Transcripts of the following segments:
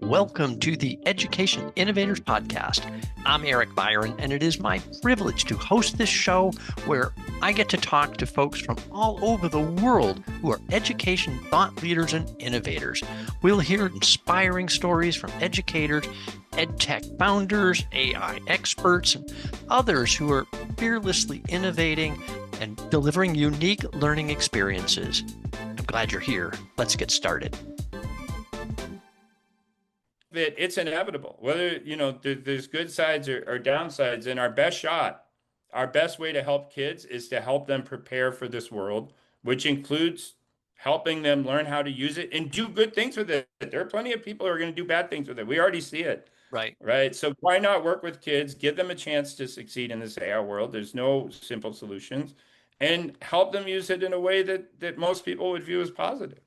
Welcome to the Education Innovators Podcast. I'm Eric Byron, and it is my privilege to host this show where I get to talk to folks from all over the world who are education thought leaders and innovators. We'll hear inspiring stories from educators, EdTech founders, AI experts, and others who are fearlessly innovating and delivering unique learning experiences. I'm glad you're here. Let's get started. That it's inevitable, whether, there's good sides or downsides, and our best shot, our best way to help kids is to help them prepare for this world, which includes helping them learn how to use it and do good things with it. There are plenty of people who are going to do bad things with it. We already see it. Right. So why not work with kids, give them a chance to succeed in this AI world? There's no simple solutions, and help them use it in a way that most people would view as positive.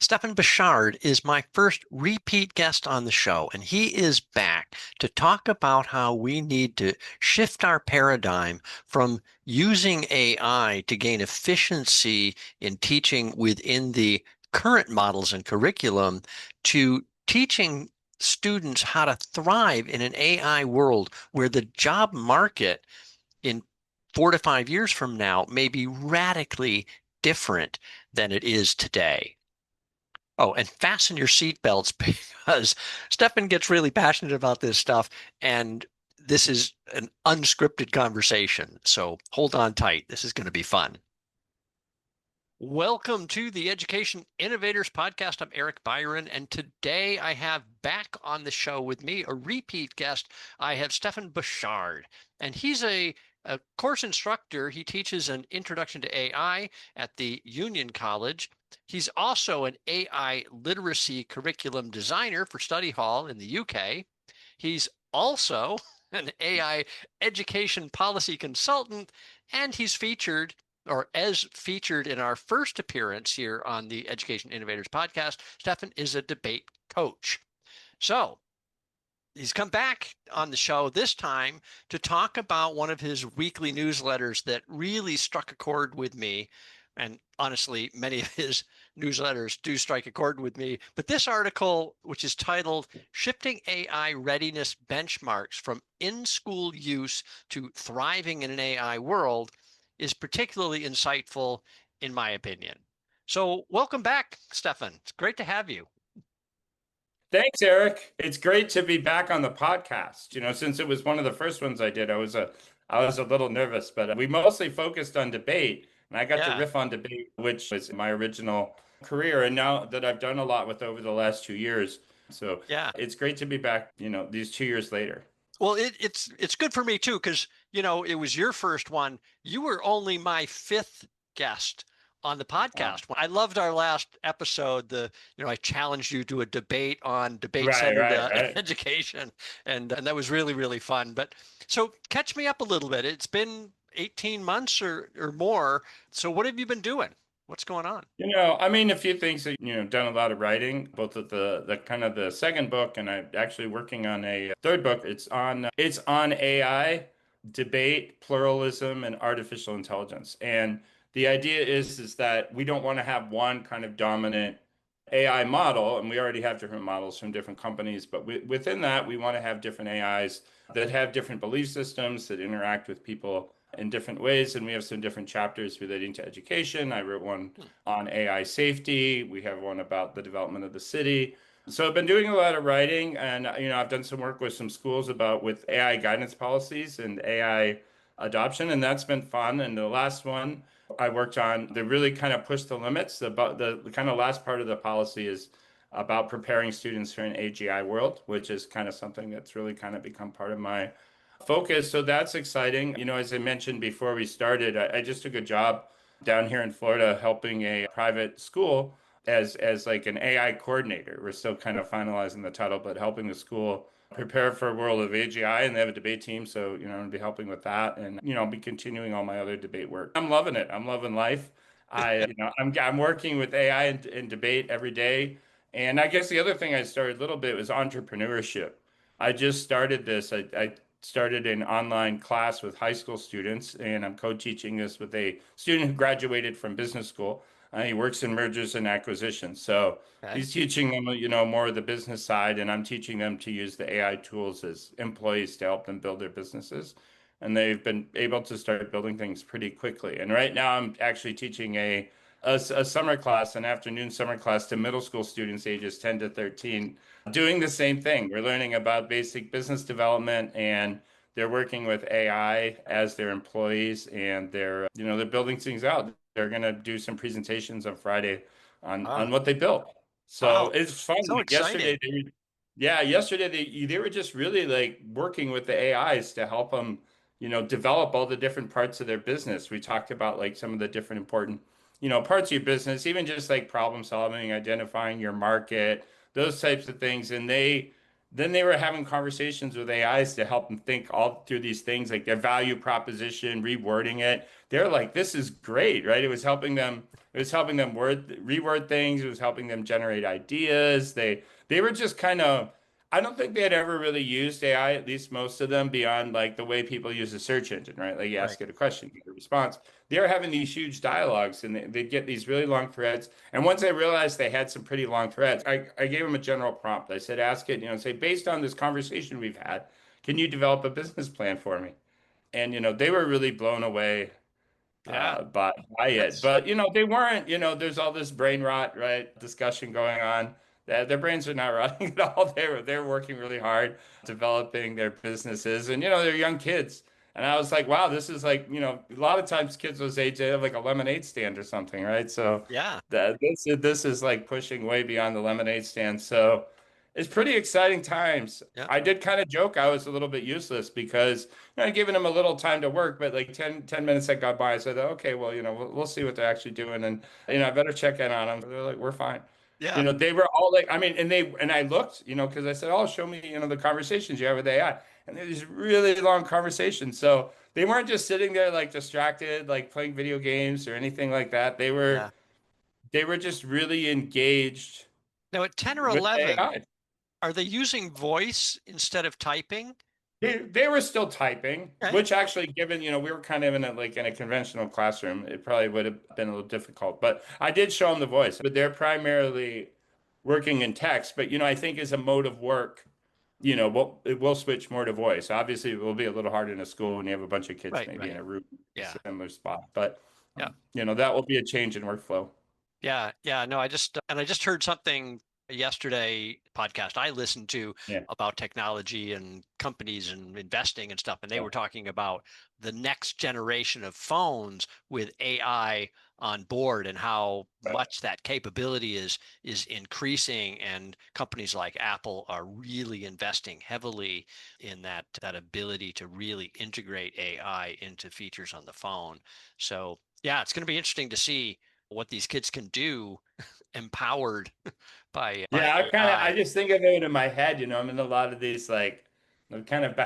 Stefan Bauschard is my first repeat guest on the show, and he is back to talk about how we need to shift our paradigm from using AI to gain efficiency in teaching within the current models and curriculum to teaching students how to thrive in an AI world where the job market in 4 to 5 years from now may be radically different than it is today. Oh, and fasten your seatbelts because Stefan gets really passionate about this stuff, and this is an unscripted conversation. So hold on tight. This is going to be fun. Welcome to the Education Innovators Podcast. I'm Eric Byron, and today I have back on the show with me a repeat guest. I have Stefan Bauschard, and he's a course instructor. He teaches an introduction to AI at the Union College. He's also an AI literacy curriculum designer for Study Hall in the UK. He's also an AI education policy consultant, and he's featured in our first appearance here on the Education Innovators Podcast. Stefan is a debate coach. So he's come back on the show this time to talk about one of his weekly newsletters that really struck a chord with me. And honestly, many of his newsletters do strike a chord with me. But this article, which is titled Shifting AI Readiness Benchmarks from In-School Use to Thriving in an AI World, is particularly insightful, in my opinion. So welcome back, Stefan. It's great to have you. Thanks, Eric. It's great to be back on the podcast. Since it was one of the first ones I did, I was a little nervous, but we mostly focused on debate, and I got to riff on debate, which was my original career, and now that I've done a lot with over the last 2 years. So it's great to be back, these 2 years later. Well, it's good for me too, because it was your first one. You were only my fifth guest on the podcast. I loved our last episode. I challenged you to a debate on debate-centered education, and that was really, really fun. But so catch me up a little bit. It's been 18 months or more. So what have you been doing? What's going on? A few things that, done a lot of writing, both of the kind of the second book, and I'm actually working on a third book. It's on AI, debate, pluralism, and artificial intelligence. And the idea is that we don't want to have one kind of dominant AI model, and we already have different models from different companies, but within that, we want to have different AIs that have different belief systems that interact with people in different ways. And we have some different chapters relating to education. I wrote one on AI safety. We have one about the development of the city. So I've been doing a lot of writing, and I've done some work with some schools with AI guidance policies and AI adoption, and that's been fun. And the last one I worked on, they really kind of push the limits. The kind of last part of the policy is about preparing students for an AGI world, which is kind of something that's really kind of become part of my focus. So that's exciting. As I mentioned before we started, I just took a job down here in Florida helping a private school as like an AI coordinator. We're still kind of finalizing the title, but helping the school prepare for a world of AGI, and they have a debate team. So, I'm going to be helping with that, and, I'll be continuing all my other debate work. I'm loving it. I'm loving life. I'm working with AI and debate every day. And I guess the other thing I started a little bit was entrepreneurship. I just started this. I started an online class with high school students, and I'm co-teaching this with a student who graduated from business school. He works in mergers and acquisitions. So Okay. he's teaching them, more of the business side, and I'm teaching them to use the AI tools as employees to help them build their businesses. And they've been able to start building things pretty quickly. And right now, I'm actually teaching a summer class, an afternoon summer class to middle school students ages 10 to 13, doing the same thing. We're learning about basic business development, and they're working with AI as their employees, and they're building things out. They're going to do some presentations on Friday on Oh, what they built. So wow. it's fun. So Yesterday, exciting. yesterday they were just really like working with the AIs to help them, develop all the different parts of their business. We talked about like some of the different important, parts of your business, even just like problem solving, identifying your market, those types of things. And then they were having conversations with AIs to help them think all through these things, like their value proposition, rewording it. They're like, this is great, right? It was helping them reword things. It was helping them generate ideas. They were just kind of, I don't think they had ever really used AI, at least most of them, beyond like the way people use a search engine, right? Like you Right. ask it a question, you get a response. They were having these huge dialogues, and they'd get these really long threads. And once I realized they had some pretty long threads, I gave them a general prompt. I said, ask it, say, based on this conversation we've had, can you develop a business plan for me? And, they were really blown away Yeah. by it. That's, But they weren't. There's all this brain rot, right? Discussion going on. Their brains are not rotting at all. They're working really hard, developing their businesses, and they're young kids. And I was like, wow, this is like, a lot of times kids those age they have like a lemonade stand or something, right? So yeah. this is like pushing way beyond the lemonade stand. So it's pretty exciting times. Yeah. I did kind of joke I was a little bit useless because I'd given them a little time to work, but like ten minutes that got by, I said, okay, well, we'll see what they're actually doing. And, I better check in on them. They're like, we're fine. Yeah. They were all like, I mean, and I looked, because I said, oh, show me, the conversations you have with AI. And they're these really long conversations. So they weren't just sitting there like distracted, like playing video games or anything like that. They were, Yeah. they were just really engaged Now at 10 or with 11, AI. are they using voice instead of typing? They were still typing, Okay. which actually, given, we were kind of in a conventional classroom, it probably would have been a little difficult. But I did show them the voice, but they're primarily working in text. But, I think as a mode of work, it will switch more to voice. Obviously, it will be a little harder in a school when you have a bunch of kids Right. maybe in Right. a room, a Yeah. similar spot. But, Yeah. that will be a change in workflow. Yeah, yeah, no, I just heard something yesterday podcast I listened to Yeah. about technology and companies and investing and stuff, and they Yeah. were talking about the next generation of phones with AI on board and how much that capability is increasing, and companies like Apple are really investing heavily in that ability to really integrate AI into features on the phone. So yeah, it's going to be interesting to see what these kids can do empowered by Yeah, I AI. just think of it in my head, I'm in a lot of these like I've kind of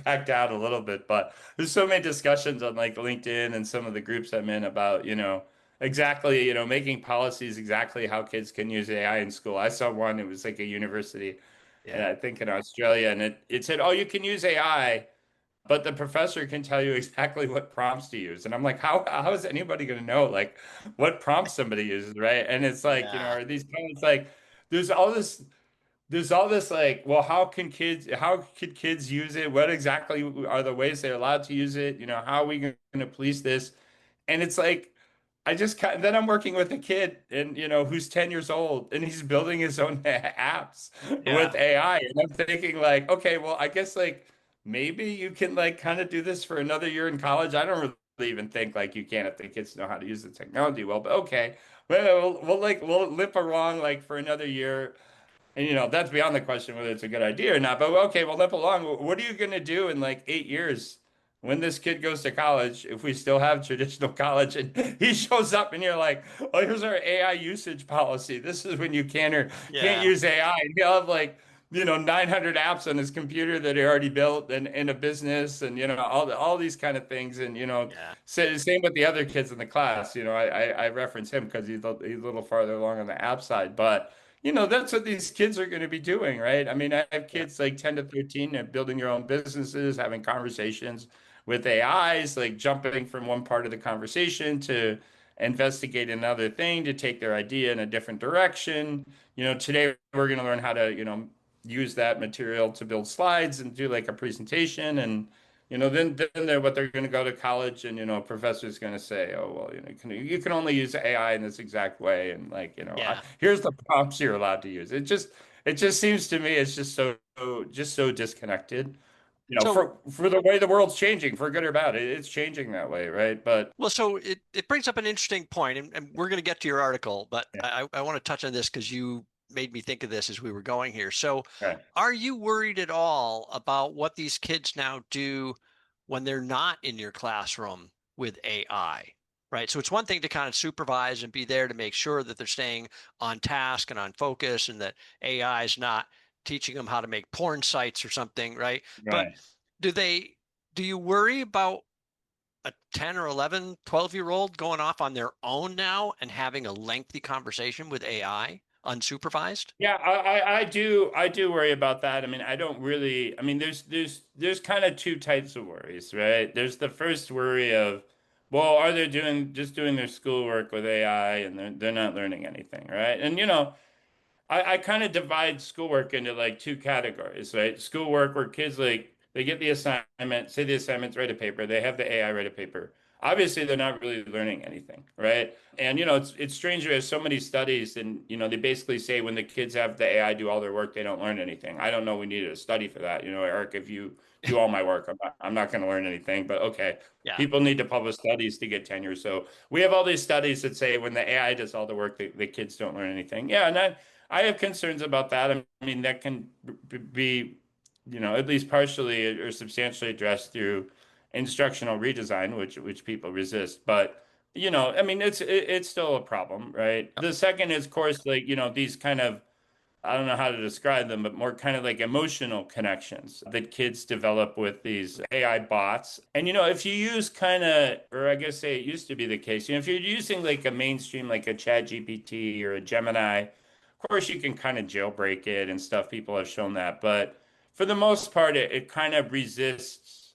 backed out a little bit, but there's so many discussions on like LinkedIn and some of the groups I'm in about, exactly, making policies exactly how kids can use AI in school. I saw one, it was like a university, and Yeah, I think in Australia, and it said, oh, you can use AI, but the professor can tell you exactly what prompts to use. And I'm like, how is anybody going to know like what prompts somebody uses, right? And it's like, yeah, are these kind of like there's all this there's all this like, well, how could kids use it? What exactly are the ways they're allowed to use it? How are we going to police this? And it's like, then I'm working with a kid and who's 10 years old and he's building his own apps yeah, with AI. And I'm thinking like, okay, well, I guess like maybe you can like kind of do this for another year in college. I don't really even think like you can if the kids know how to use the technology well, but okay. Well, we'll limp along like for another year. And that's beyond the question whether it's a good idea or not. But okay, we'll limp along. What are you going to do in like 8 years when this kid goes to college? If we still have traditional college, and he shows up, and you're like, "Oh, here's our AI usage policy. This is when you can or can't yeah, use AI." And he'll have like 900 apps on his computer that he already built and in a business, and all these kind of things. And yeah, same with the other kids in the class. I reference him because he's a little farther along on the app side, but that's what these kids are going to be doing, right? I mean, I have yeah, kids like 10 to 13 and building your own businesses, having conversations with AIs, like jumping from one part of the conversation to investigate another thing to take their idea in a different direction. Today we're going to learn how to, use that material to build slides and do like a presentation. And, then what they're going to go to college and, a professor's going to say, oh, well, you can only use AI in this exact way. And like, Yeah. here's the prompts you're allowed to use. It just seems to me it's just so disconnected. So, For the way the world's changing, for good or bad, it's changing that way, right? But well, so it brings up an interesting point, and we're going to get to your article, but yeah, I want to touch on this because you made me think of this as we were going here. So, right. are you worried at all about what these kids now do when they're not in your classroom with AI? Right. So it's one thing to kind of supervise and be there to make sure that they're staying on task and on focus and that AI is not teaching them how to make porn sites or something, right? But Right. do they do you worry about a 10 or 11, 12-year-old going off on their own now and having a lengthy conversation with AI unsupervised? Yeah, I do worry about that. I mean, I don't really. I mean, there's kind of two types of worries, right? There's the first worry of, well, are they doing their schoolwork with AI and they're not learning anything, right? And I kind of divide schoolwork into like two categories, right? Schoolwork where kids like they get the assignment, say the assignment's write a paper, they have the AI write a paper. Obviously, they're not really learning anything, right? And it's strange. There's so many studies, and they basically say when the kids have the AI do all their work, they don't learn anything. I don't know. We needed a study for that. Eric, if you do all my work, I'm not going to learn anything. But okay, Yeah. people need to publish studies to get tenure. So we have all these studies that say when the AI does all the work, the kids don't learn anything. Yeah, and I have concerns about that. I mean, that can be, at least partially or substantially addressed through instructional redesign, which people resist. But, I mean, it's still a problem, right? Yep. The second is, of course, like, these kind of, I don't know how to describe them, but more kind of like emotional connections that kids develop with these AI bots. And, if you use kind of, or I guess say it used to be the case, if you're using like a mainstream, like a Chat GPT or a Gemini, of course, you can kind of jailbreak it and stuff. People have shown that. But for the most part, it kind of resists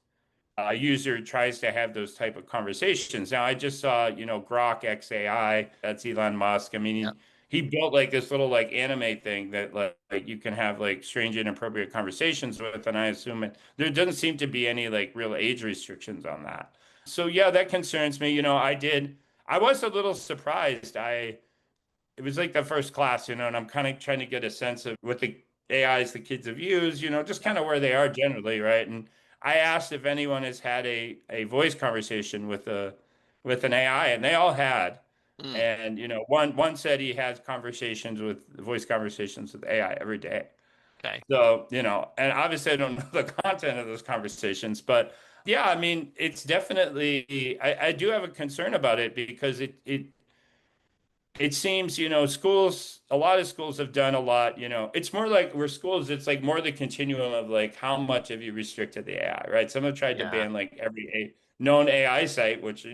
a user tries to have those type of conversations. Now, I just saw, Grok XAI, that's Elon Musk. I mean, Yep. he built like this little like anime thing that like you can have like strange inappropriate conversations with. And I assume there doesn't seem to be any like real age restrictions on that. So yeah, that concerns me. I was a little surprised. It was like the first class, and I'm kind of trying to get a sense of what the AIs the kids have used, just Yep. kind of where they are generally, right? And I asked if anyone has had a voice conversation with an AI, and they all had. Mm, And one said he has voice conversations with AI every day. okay. So, and obviously I don't know the content of those conversations, but yeah, I mean, it's definitely I do have a concern about it because it seems, a lot of schools have done a lot, it's more like we're schools, it's like more the continuum of like how much have you restricted the AI, right? Some have tried to Yeah. ban like every known AI site, which,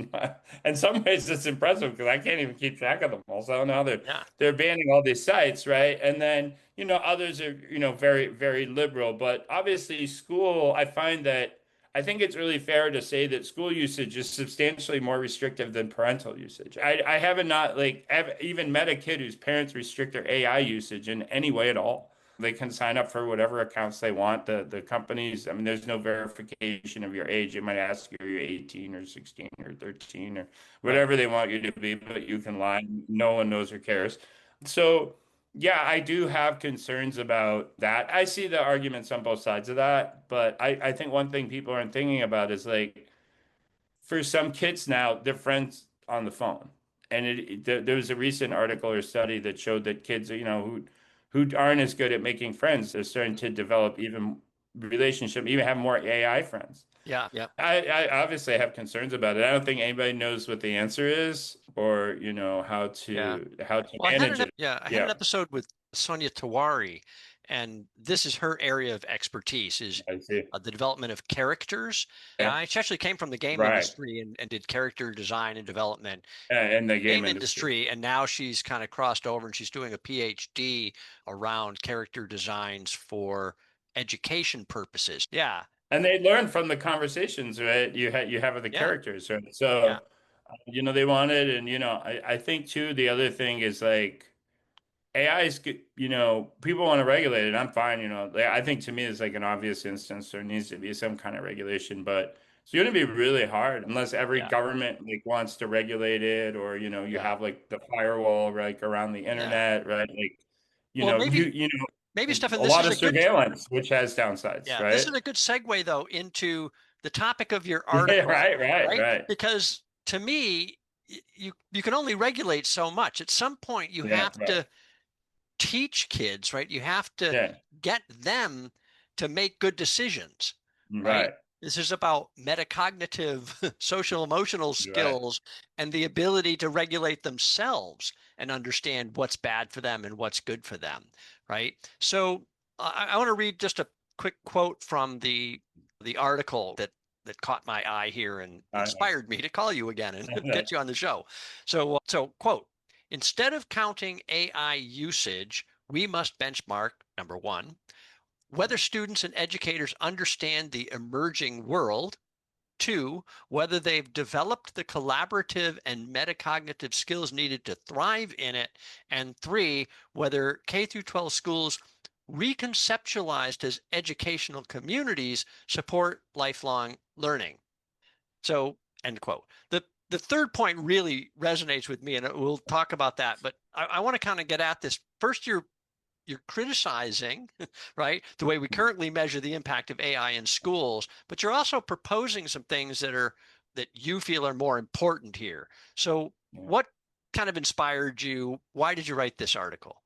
in some ways it's impressive because I can't even keep track of them all. So I don't know how Yeah. they're banning all these sites, right? And then, others are, very, very liberal. But obviously, I find that I think it's really fair to say that school usage is substantially more restrictive than parental usage. I haven't not like have even met a kid whose parents restrict their AI usage in any way at all. They can sign up for whatever accounts they want. The companies, I mean, there's no verification of your age. It might ask you you're 18 or 16 or 13 or Right. whatever they want you to be, but you can lie. No one knows or cares. So yeah, I do have concerns about that. I see the arguments on both sides of that, but I think one thing people aren't thinking about is like for some kids now, they're friends on the phone. And there was a recent article or study that showed that kids, who aren't as good at making friends, they're starting to develop even relationship, even have more AI friends. Yeah. Yeah. I obviously have concerns about it. I don't think anybody knows what the answer is or, Yeah. how to Well, manage it. I had an Yeah, episode with Sonia Tawari, and this is her area of expertise is I see. the development of characters. Yeah, She actually came from the game right. industry and did character design and development In the game game industry. industry, and now she's kind of crossed over and she's doing a PhD around character designs for education purposes. Yeah. And they learn from the conversations, right? You have with the Yeah. characters, right? Yeah. So, They want it. And, I think too, the other thing is like AI is good, people want to regulate it. I'm fine, Like, I think to me it's like an obvious instance. There needs to be some kind of regulation, but it's going to be really hard unless every Yeah. government like wants to regulate it, or, you Yeah. have like the firewall, like around the Yeah. internet, right? Like, Well, maybe Stefan, a this lot is of a good surveillance, which has downsides, yeah, this right? is a good segue though into the topic of your Yeah, article, right, right, right? right. Because to me, you can only regulate so much. At some point, you Yeah, have right. to teach kids, right? You have to Yeah, get them to make good decisions, right? right, This is about metacognitive social emotional right. skills and the ability to regulate themselves and understand what's bad for them and what's good for them, right? So I want to read just a quick quote from the article that caught my eye here and All right. inspired me to call you again and get you on the show. So quote, instead of counting AI usage, we must benchmark number one, whether students and educators understand the emerging world. Two, whether they've developed the collaborative and metacognitive skills needed to thrive in it. And three, whether K through 12 schools reconceptualized as educational communities support lifelong learning. So, end quote. The third point really resonates with me, and we'll talk about that. But I want to kind of get at this. First, you're criticizing, right, the way we currently measure the impact of AI in schools, but you're also proposing some things that you feel are more important here. So, Yeah. what kind of inspired you? Why did you write this article?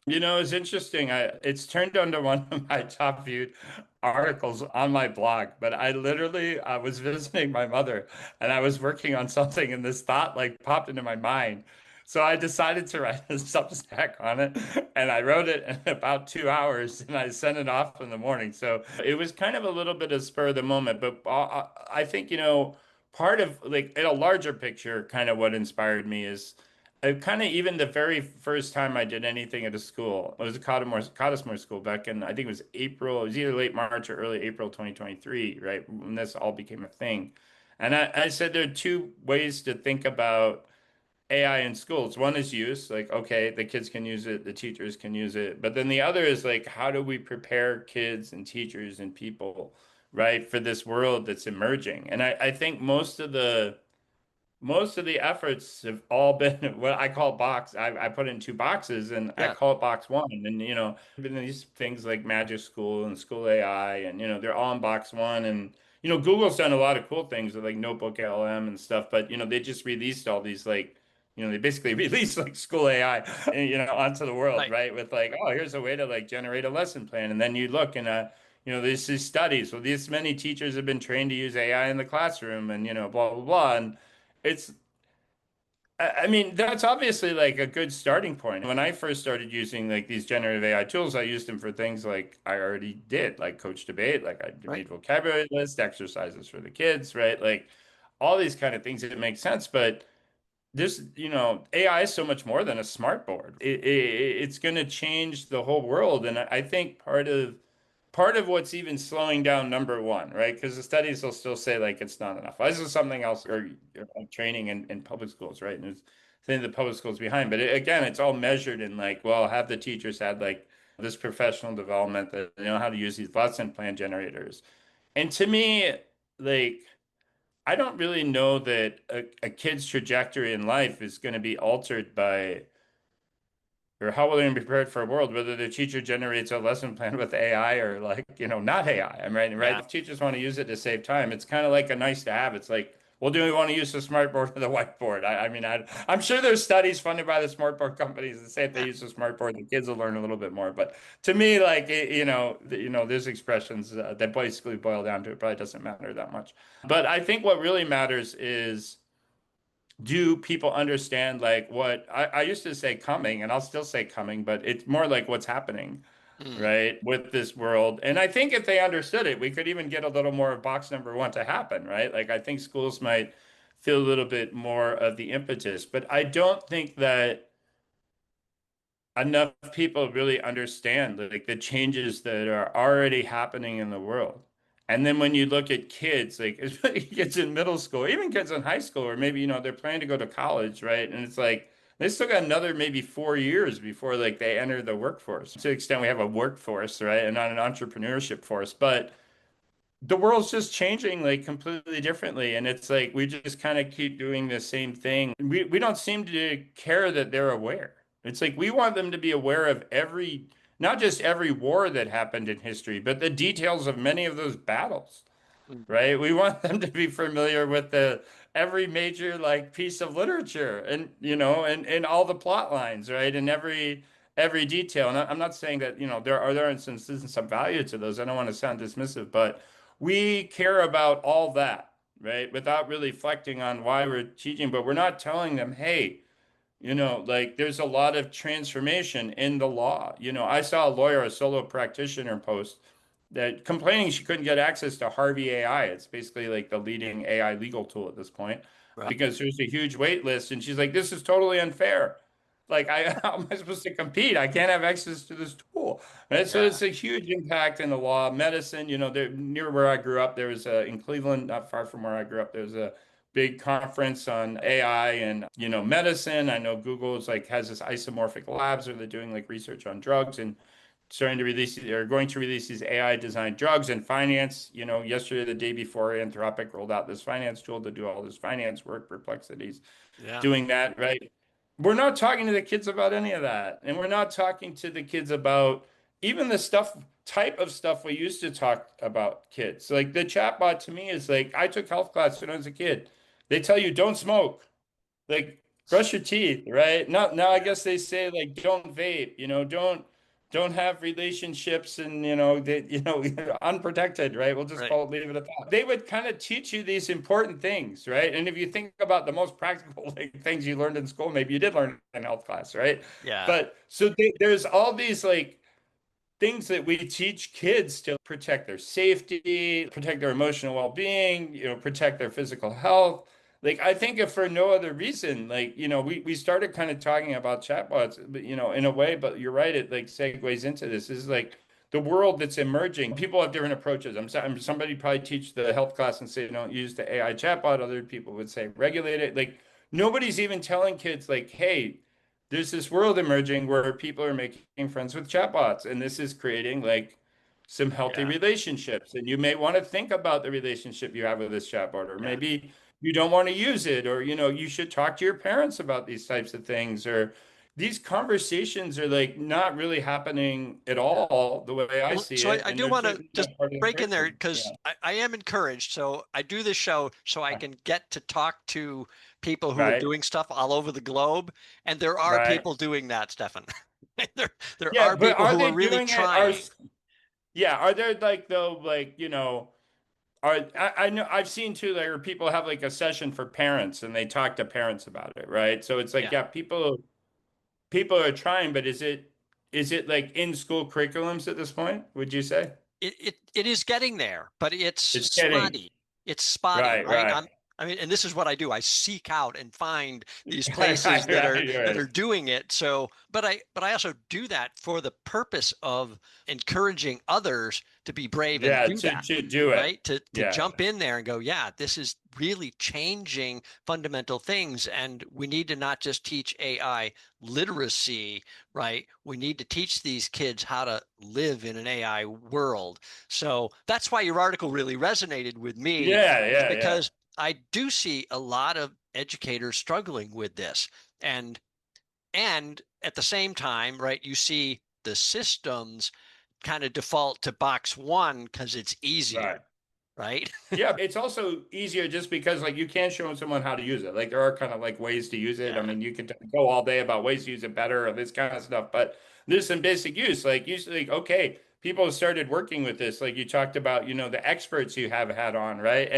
It's interesting. It's turned into one of my top viewed articles on my blog, but I was visiting my mother and I was working on something and this thought like popped into my mind. So I decided to write a Substack on it and I wrote it in about 2 hours and I sent it off in the morning. So it was kind of a little bit of spur of the moment, but I think, part of like in a larger picture, kind of what inspired me is kind of even the very first time I did anything at a school, it was a Cottesmore school back in, I think it was April, it was either late March or early April 2023, right? When this all became a thing. And I said there are two ways to think about AI in schools. One is use, like, okay, the kids can use it, the teachers can use it. But then the other is like, how do we prepare kids and teachers and people, right, for this world that's emerging? And I think most of the efforts have all been what I call box. I put in two boxes and I Yeah, call it box one. And, been these things like Magic School and School AI, and, they're all in box one. And, Google's done a lot of cool things with like Notebook LM and stuff, but, they just released all these like, they basically released like School AI, onto the world, right, right? With like, oh, here's a way to like generate a lesson plan. And then you look and, there's these studies. Well, these many teachers have been trained to use AI in the classroom and, blah, blah, blah. And, it's I mean, that's obviously like a good starting point. When I first started using like these generative AI tools, I used them for things like I already did, like coach debate, like I right, made vocabulary lists, exercises for the kids, right? Like all these kind of things that make sense. But AI is so much more than a smart board. It's going to change the whole world. And I think part of what's even slowing down number one, right? Because the studies will still say like it's not enough. This is something else, or training in public schools, right? And it's saying the public schools behind, but again, it's all measured in like, well, have the teachers had like this professional development that they know how to use these lesson plan generators? And to me, like, I don't really know that a kid's trajectory in life is going to be altered by or how will they be prepared for a world, whether the teacher generates a lesson plan with AI or like, not AI. I'm right, right. yeah, If teachers want to use it to save time, it's kind of like a nice to have. It's like, well, do we want to use the smartboard or the whiteboard? I mean, I'm sure there's studies funded by the smartboard companies that say if they yeah, use the smartboard, the kids will learn a little bit more. But to me, like, there's expressions that basically boil down to it probably doesn't matter that much. But I think what really matters is do people understand like what I used to say coming, and I'll still say coming, but it's more like what's happening, mm, right, with this world. And I think if they understood it, we could even get a little more of box number one to happen, right? Like I think schools might feel a little bit more of the impetus, but I don't think that enough people really understand like the changes that are already happening in the world And then when you look at kids, like especially kids in middle school, even kids in high school, or maybe, they're planning to go to college, right? And it's like they still got another maybe 4 years before like they enter the workforce. To the extent we have a workforce, right? And not an entrepreneurship force. But the world's just changing like completely differently. And it's like we just kind of keep doing the same thing. We don't seem to care that they're aware. It's like we want them to be aware of not just every war that happened in history, but the details of many of those battles, Mhm. right? We want them to be familiar with the every major like piece of literature and and all the plot lines, right? And every detail. And I'm not saying that, there are instances and some value to those. I don't want to sound dismissive, but we care about all that, right? Without really reflecting on why we're teaching, but we're not telling them, hey, like there's a lot of transformation in the law. I saw a lawyer, a solo practitioner post that complaining she couldn't get access to Harvey AI. It's basically like the leading AI legal tool at this point Right. because there's a huge wait list. And she's like, this is totally unfair. Like, how am I supposed to compete? I can't have access to this tool. Right? So Yeah. it's a huge impact in the law. Medicine, there, near where I grew up, there was in Cleveland, not far from where I grew up, there was a big conference on AI and medicine. I know Google is like has this isomorphic labs where they're doing like research on drugs and starting to release or going to release these AI designed drugs and finance. Yesterday, the day before, Anthropic rolled out this finance tool to do all this finance work, perplexities, Yeah. doing that, right? We're not talking to the kids about any of that. And we're not talking to the kids about even the type of stuff we used to talk about kids. Like the chatbot to me is like, I took health class when I was a kid. They tell you don't smoke, like brush your teeth, right? Now I Yeah. guess they say like don't vape, don't have relationships and that unprotected, right? We'll just Right. leave it at that. They would kind of teach you these important things, right? And if you think about the most practical like, things you learned in school, maybe you did learn in health class, right? Yeah. But so there's all these like things that we teach kids to protect their safety, protect their emotional well-being, protect their physical health. Like I think if for no other reason, like, we started kind of talking about chatbots, but in a way, but you're right, it like segues into this. This is like the world that's emerging. People have different approaches. Somebody probably teach the health class and say don't use the AI chatbot. Other people would say regulate it. Like nobody's even telling kids like, hey, there's this world emerging where people are making friends with chatbots, and this is creating like some healthy Yeah. relationships. And you may want to think about the relationship you have with this chatbot, or Yeah. maybe you don't want to use it, or you should talk to your parents about these types of things, or these conversations are like not really happening at Yeah. all the way I Well, see so it, I and do they're want to certainly just not part of the break in there curriculum. because Yeah. I am encouraged. So I do this show so I can get to talk to people who are Right. doing stuff all over the globe. And there are Right. people doing that, Stefan. There, there Yeah, are but people are who they are really doing it? Are trying. Yeah, are there like though like I know I've seen too like where people have like a session for parents and they talk to parents about it, right? So it's like Yeah. yeah, people are trying, but is it like in school curriculums at this point, would you say? It is getting there, but it's It's getting spotty. It's spotty, right, right? right. I mean, and this is what I do. I seek out and find these Right, places right, that are right. doing it. So, but I also do that for the purpose of encouraging others to be brave and Yeah, do that, to do it. right? To Yeah, jump in there and go, yeah, this is really changing fundamental things, and we need to not just teach AI literacy, right? We need to teach these kids how to live in an AI world. So that's why your article really resonated with me, yeah, is yeah, yeah. because I do see a lot of educators struggling with this. And and at the same time, right, you see the systems kind of default to box one because it's Right. easier, right? Yeah, it's also easier just because like you can show someone how to use it. Like there are kind of like ways to use it. I Yeah. mean, you can go all day about ways to use it better or this kind of stuff, but there's some basic use. Like usually, like, okay, people have started working with this. Like you talked about, the experts you have had on, right?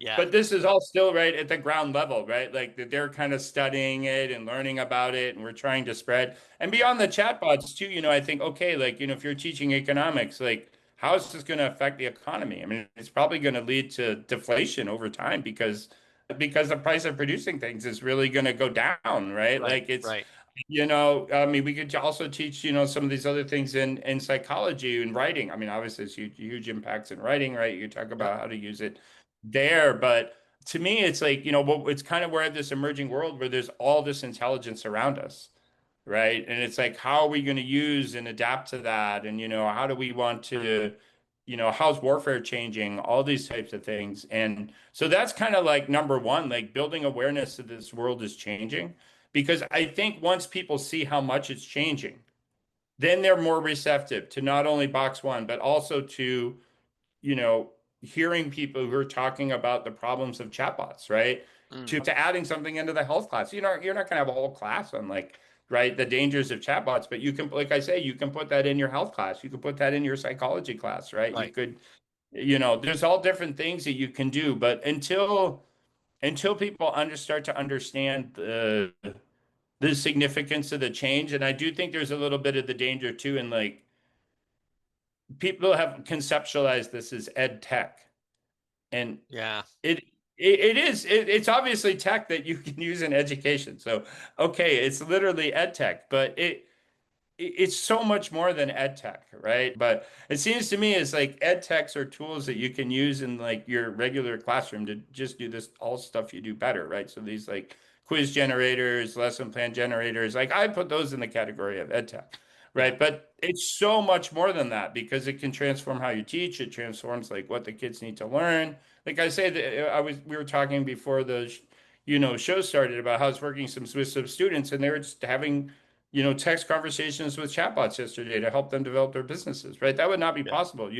Yeah. But this is all still right at the ground level, right? Like that they're kind of studying it and learning about it, and we're trying to spread. And Yeah. beyond the chatbots too, I think, okay, like, if you're teaching economics, like how is this going to affect the economy? I mean, it's probably going to lead to deflation over time because the price of producing things is really going to go down, right? Right. Like it's Right. I mean, we could also teach, some of these other things in psychology and writing. I mean, obviously, it's huge impacts in writing, right? You talk Yep. about how to use it there, but to me, it's like, it's kind of we're at this emerging world where there's all this intelligence around us, right? And it's like, how are we going to use and adapt to that? And, how do we want to, how's warfare changing? All these types of things. And so that's kind of like number one, like building awareness that this world is changing. Because I think once people see how much it's changing, then they're more receptive to not only box one, but also to, you know, hearing people who are talking about the problems of chatbots, right? Mm, To adding something into the health class. You're not going to have a whole class on like, right, the dangers of chatbots, but you can, like I say, you can put that in your health class. You can put that in your psychology class, right? You right. could, there's all different things that you can do, but until people start to understand the significance of the change, and I do think there's a little bit of the danger too, in like people have conceptualized this as ed tech. And Yeah. it's obviously tech that you can use in education. So okay, it's literally ed tech, but it's so much more than ed tech, right? But it seems to me it's like ed techs are tools that you can use in like your regular classroom to just do this all stuff you do better, right? So these like quiz generators, lesson plan generators, like I put those in the category of ed tech, Yeah. right? But it's so much more than that because it can transform how you teach. It transforms like what the kids need to learn. Like I say, we were talking before the show started about how I was working with some students, and they were just having text conversations with chatbots yesterday to help them develop their businesses, right? That would not be Yeah. possible.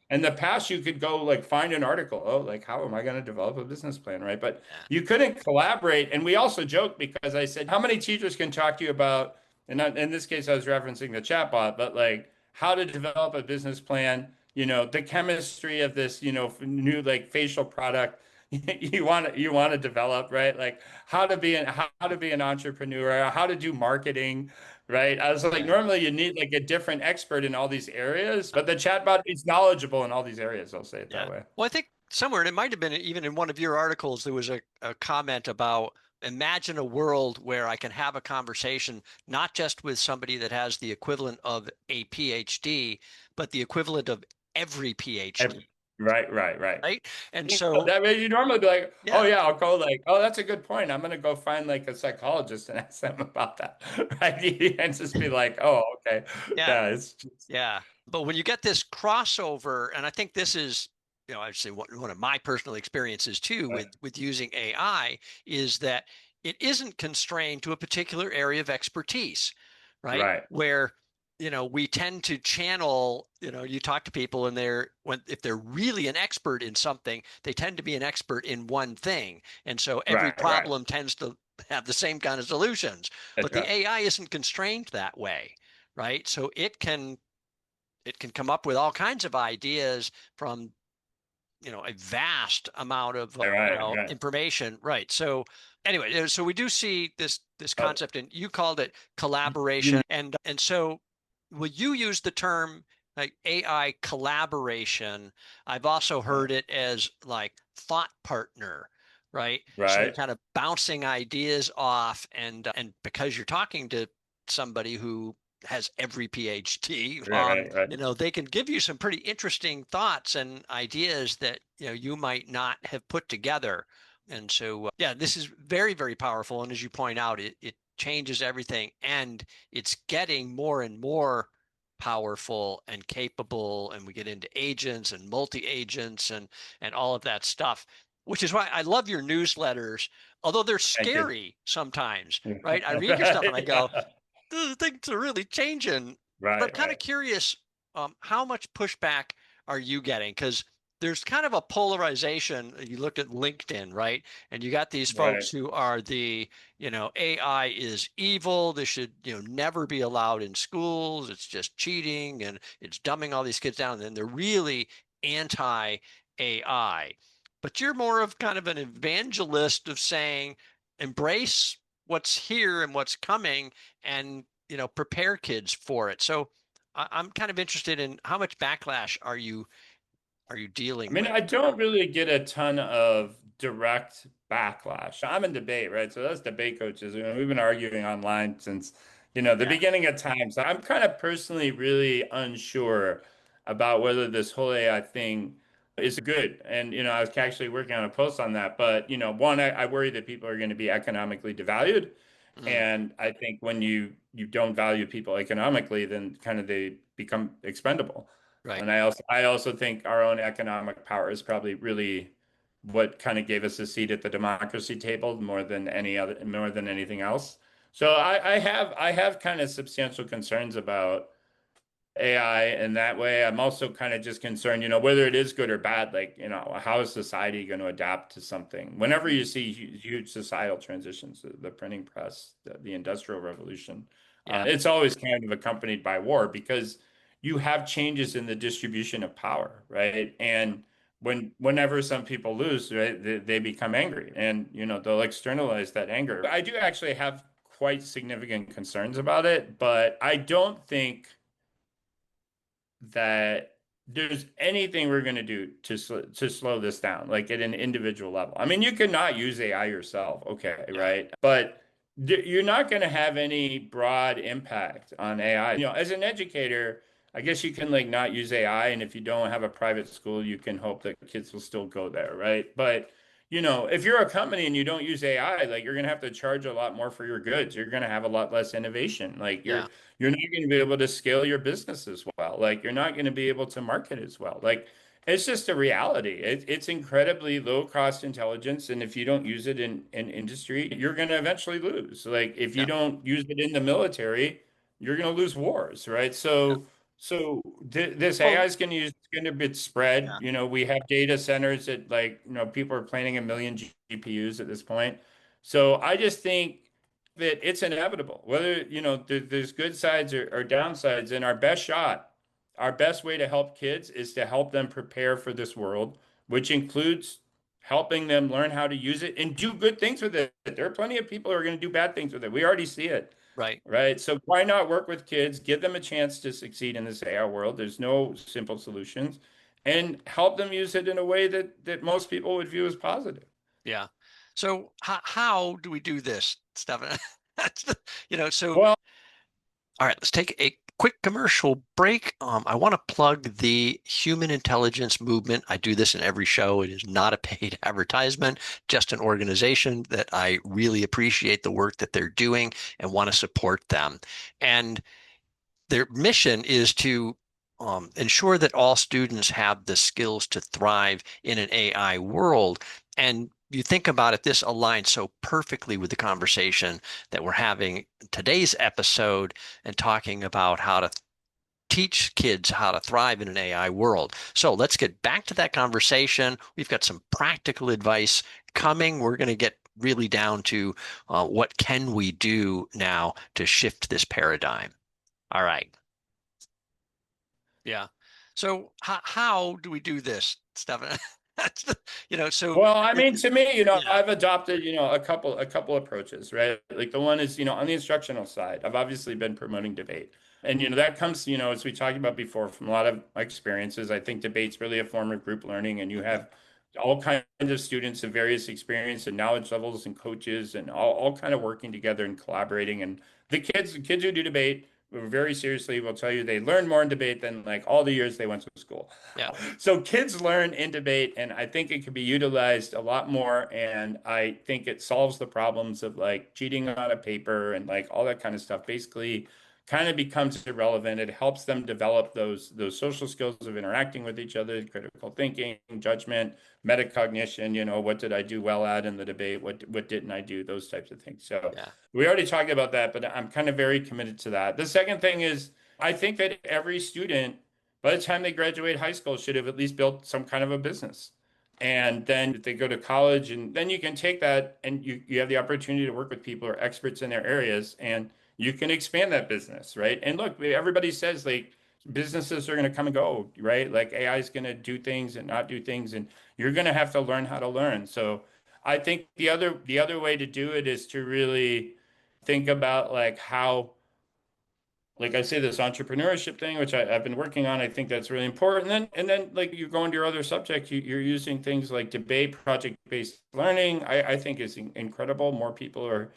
In the past, you could go like find an article. Oh, like how am I going to develop a business plan, right? But Yeah. you couldn't collaborate. And we also joked because I said, how many teachers can talk to you about, and in this case, I was referencing the chatbot, but like how to develop a business plan, the chemistry of this, new like facial product you want to develop, right? Like how to be an entrepreneur, how to do marketing, right? I was like, Yeah. normally you need like a different expert in all these areas, but the chatbot is knowledgeable in all these areas. I'll say it that Yeah. way. Well, I think somewhere, and it might have been even in one of your articles, there was a comment about imagine a world where I can have a conversation not just with somebody that has the equivalent of a PhD, but the equivalent of every Ev- PhD, Right, right, right. right? And so, That way you normally be like, oh yeah, yeah, I'll go like, oh, that's a good point. I'm gonna go find like a psychologist and ask them about that, right? And just be like, oh, okay, yeah, yeah, it's just yeah. But when you get this crossover, and I think this is, I'd say one of my personal experiences too right, with using AI is that it isn't constrained to a particular area of expertise, right? right, Where, we tend to channel, you talk to people and if they're really an expert in something, they tend to be an expert in one thing. And so every right, right. problem tends to have the same kind of solutions. That's But the right. AI isn't constrained that way, right? So it can come up with all kinds of ideas from a vast amount of Right, right. information, right? So anyway, so we do see this Oh, concept, and you called it you collaboration, and so will you use the term like AI collaboration? I've also heard it as like thought partner, right? So you're right, kind of bouncing ideas off, and because you're talking to somebody who has every PhD, right, right. they can give you some pretty interesting thoughts and ideas that you might not have put together. And so, yeah, this is very, very powerful. And as you point out, it changes everything, and it's getting more and more powerful and capable. And we get into agents and multi-agents and all of that stuff, which is why I love your newsletters, although they're Thank you. scary sometimes, right? I read your stuff and I Right, go, yeah. things are really changing. But I'm Right, kind of right, curious, how much pushback are you getting? Because there's kind of a polarization. You look at LinkedIn, right? And you got these right, folks who are AI is evil. This should, never be allowed in schools. It's just cheating and it's dumbing all these kids down. And then they're really anti AI. But you're more of kind of an evangelist of saying, embrace what's here and what's coming and prepare kids for it. So I'm kind of interested in how much backlash are you I dealing mean, with? I don't really get a ton of direct backlash. I'm in debate, right? So those debate coaches, we've been arguing online since, the Yeah. beginning of time. So I'm kind of personally really unsure about whether this whole AI thing is good. And, I was actually working on a post on that. But, one, I worry that people are going to be economically devalued. Mm, And I think when you don't value people economically, then kind of they become expendable. right. And I also think our own economic power is probably really what kind of gave us a seat at the democracy table more than anything else. So I have kind of substantial concerns about AI in that way. I'm also kind of just concerned, whether it is good or bad, like, how is society going to adapt to something? Whenever you see huge societal transitions, the printing press, the Industrial Revolution, Yeah. it's always kind of accompanied by war because you have changes in the distribution of power, right? And whenever some people lose, right, they become angry and, they'll externalize that anger. I do actually have quite significant concerns about it, but I don't think that there's anything we're going to do to slow this down, like at an individual level. I mean, you could not use AI yourself, okay, Yeah. right? But you're not going to have any broad impact on AI. As an educator, I guess you can like not use AI, and if you don't have a private school, you can hope that kids will still go there, right? But if you're a company and you don't use AI, like you're gonna have to charge a lot more for your goods. You're gonna have a lot less innovation. Like Yeah. you're not going to be able to scale your business as well. Like you're not going to be able to market as well. Like it's just a reality. It's incredibly low cost intelligence. And if you don't use it in industry, you're going to eventually lose. Like if you Yeah. don't use it in the military, you're going to lose wars, right? Yeah. So this AI Well, is going to be spread. yeah. We have data centers that like, people are planning a million GPUs at this point. So I just think that it's inevitable. Whether, there's good sides or downsides, and our best shot, our best way to help kids is to help them prepare for this world, which includes helping them learn how to use it and do good things with it. There are plenty of people who are going to do bad things with it. We already see it, Right. right? So why not work with kids, give them a chance to succeed in this AI world? There's no simple solutions, and help them use it in a way that most people would view as positive. Yeah. So how do we do this, Stefan? That's so Well, all right, let's take a quick commercial break. I want to plug the human intelligence movement. I do this in every show. It is not a paid advertisement, just an organization that I really appreciate the work that they're doing and want to support them. And their mission is to ensure that all students have the skills to thrive in an AI world. And you think about it, this aligns so perfectly with the conversation that we're having in today's episode and talking about how to teach kids how to thrive in an AI world. So let's get back to that conversation. We've got some practical advice coming. We're going to get really down to what can we do now to shift this paradigm. All right. Yeah. So how do we do this, Stefan? That's so Well, I mean, to me, yeah, I've adopted, a couple approaches, right? Like the one is, on the instructional side, I've obviously been promoting debate. And, that comes, as we talked about before, from a lot of my experiences. I think debate's really a form of group learning, and you have all kinds of students of various experience and knowledge levels and coaches and all kind of working together and collaborating. And the kids who do debate very seriously will tell you they learn more in debate than like all the years they went to school. yeah, So kids learn in debate, and I think it can be utilized a lot more. And I think it solves the problems of like cheating on a paper and like all that kind of stuff. Basically, kind of becomes irrelevant. It helps them develop those social skills of interacting with each other, critical thinking, judgment, metacognition. What did I do well at in the debate? What didn't I do? Those types of things. So yeah, we already talked about that, but I'm kind of very committed to that. The second thing is I think that every student by the time they graduate high school should have at least built some kind of a business. And then if they go to college, and then you can take that and you have the opportunity to work with people who are experts in their areas, and you can expand that business, right? And look, everybody says like businesses are going to come and go, right? Like AI is going to do things and not do things, and you're going to have to learn how to learn. So I think the other way to do it is to really think about like how like I say, this entrepreneurship thing, which I've been working on. I think that's really important. And then like you go into your other subject, you're using things like debate, project-based learning. I think is incredible. More people are,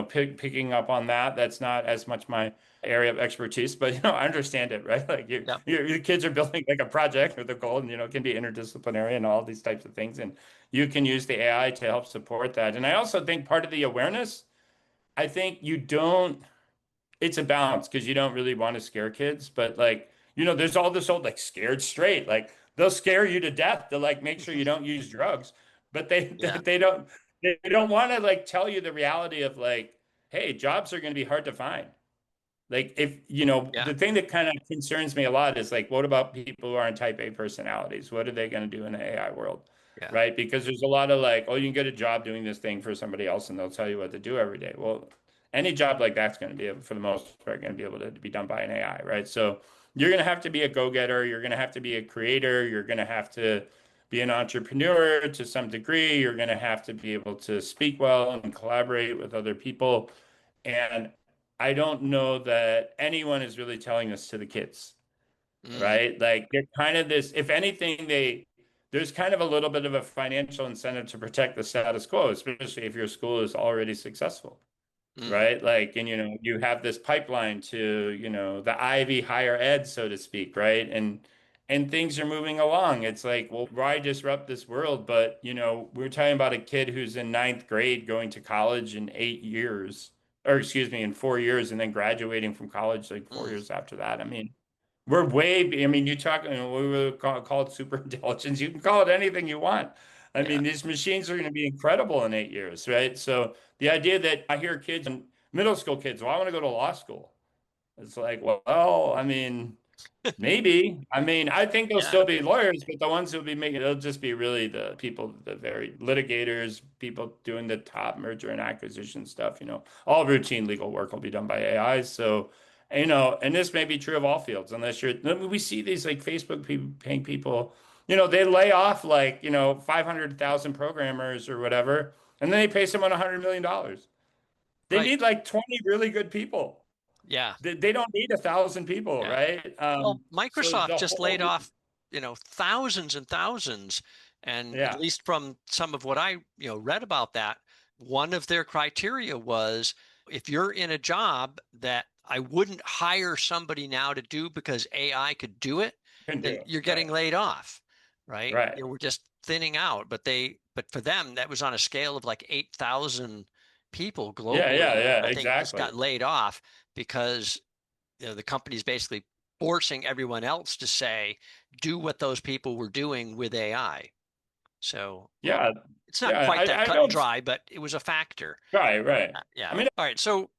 picking up on that. That's not as much my area of expertise, but I understand it, right? Like Yeah. your kids are building like a project with a goal, and it can be interdisciplinary and all these types of things. And you can use the AI to help support that. And I also think part of the awareness, I think you don't it's a balance because you don't really want to scare kids, but like, there's all this old like scared straight, like they'll scare you to death to like make sure you don't use drugs, but they Yeah. they don't want to like tell you the reality of like, hey, jobs are going to be hard to find. Like if, Yeah. the thing that kind of concerns me a lot is like, what about people who aren't type A personalities? What are they going to do in the AI world? Yeah. Right? Because there's a lot of like, oh, you can get a job doing this thing for somebody else and they'll tell you what to do every day. Well, any job like that's going to be, for the most part, going to be able to be done by an AI, right? So you're going to have to be a go-getter. You're going to have to be a creator. You're going to have to be an entrepreneur to some degree. You're going to have to be able to speak well and collaborate with other people. And I don't know that anyone is really telling this to the kids, Mm. right? Like they're kind of this, if anything, there's kind of a little bit of a financial incentive to protect the status quo, especially if your school is already successful, Mm. right? Like, and you have this pipeline to, the Ivy higher ed, so to speak, right? And things are moving along. It's like, well, why disrupt this world? But, we're talking about a kid who's in ninth grade going to college in 8 years, or excuse me, in 4 years, and then graduating from college like four Mm. years after that. I mean, we're way, I mean, you talk, we would call it super intelligence. You can call it anything you want. I Yeah. mean, these machines are going to be incredible in 8 years, right? So the idea that I hear kids and middle school kids, well, I want to go to law school. It's like, well, I mean, maybe. I mean, I think they'll Yeah. still be lawyers, but the ones who'll be making it'll just be really the people, the very litigators, people doing the top merger and acquisition stuff, all routine legal work will be done by AI. So, and this may be true of all fields, unless we see these like Facebook people paying people, they lay off like, 500,000 programmers or whatever, and then they pay someone $100 million. They Right. need like 20 really good people. Yeah. They don't need 1,000 people, Yeah. right? Well, So Microsoft the just laid whole, off, thousands and thousands. And at yeah, least from some of what I, read about that, one of their criteria was if you're in a job that I wouldn't hire somebody now to do because AI could do it, can do then it. you're Right, getting laid off, right? right. We're just thinning out. But for them, that was on a scale of like 8,000 people Yeah, yeah, globally. yeah, I think just exactly. got laid off because the company's basically forcing everyone else to say, do what those people were doing with AI. So Yeah, it's not yeah. quite that I cut and don't. dry, but it was a factor. Right, right. I Yeah. mean, All right. So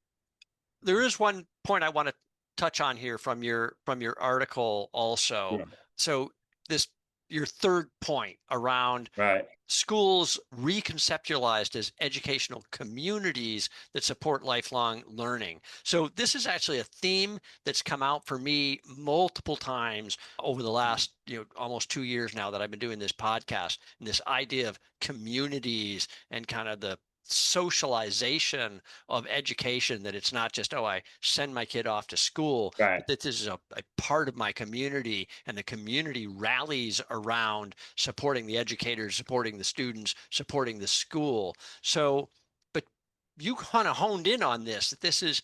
there is one point I want to touch on here from your article also. yeah, So this your third point around right, schools reconceptualized as educational communities that support lifelong learning. So this is actually a theme that's come out for me multiple times over the last, almost 2 years now that I've been doing this podcast, and this idea of communities and kind of the socialization of education, that it's not just, oh, I send my kid off to school, right. but that this is a part of my community, and the community rallies around supporting the educators, supporting the students, supporting the school. So, but you kind of honed in on this, that this is,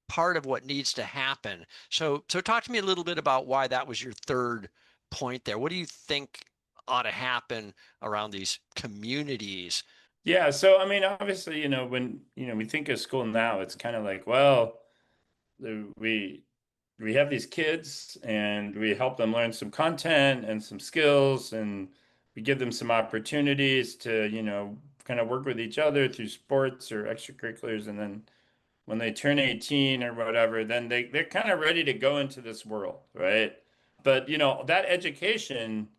part of what needs to happen. So talk to me a little bit about why that was your third point there. What do you think ought to happen around these communities? Yeah. So, I mean, obviously, when we think of school now, it's kind of like, well, we we have these kids and we help them learn some content and some skills, and we give them some opportunities to, kind of work with each other through sports or extracurriculars, and then when they turn 18 or whatever, then they're kind of ready to go into this world, right? But that education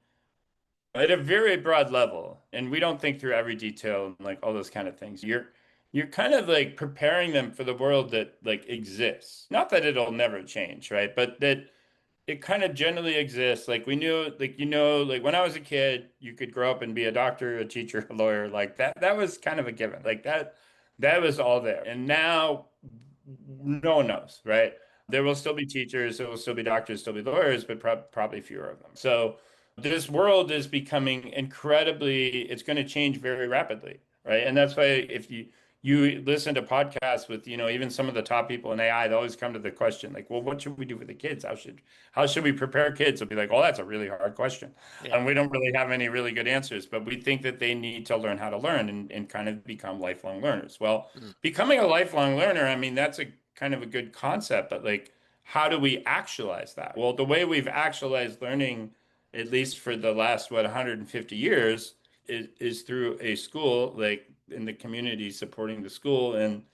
at a very broad level, and we don't think through every detail and like all those kind of things. You're kind of like preparing them for the world that like exists. Not that it'll never change, right? But that it kind of generally exists. Like we knew, like like when I was a kid, you could grow up and be a doctor, a teacher, a lawyer. Like that was kind of a given. Like that was all there. And now no one knows, right? There will still be teachers, there will still be doctors, still be lawyers, but probably fewer of them. So this world is becoming incredibly, it's going to change very rapidly, right? And that's why if you listen to podcasts with, even some of the top people in AI, they always come to the question like, well, what should we do for the kids? How should we prepare kids? They'll be like, oh, that's a really hard question. Yeah. And we don't really have any really good answers, but we think that they need to learn how to learn and kind of become lifelong learners. Well, Mm. becoming a lifelong learner, I mean, that's a kind of a good concept, but like, how do we actualize that? Well, the way we've actualized learning, at least for the last, 150 years, is through a school, like in the community supporting the school and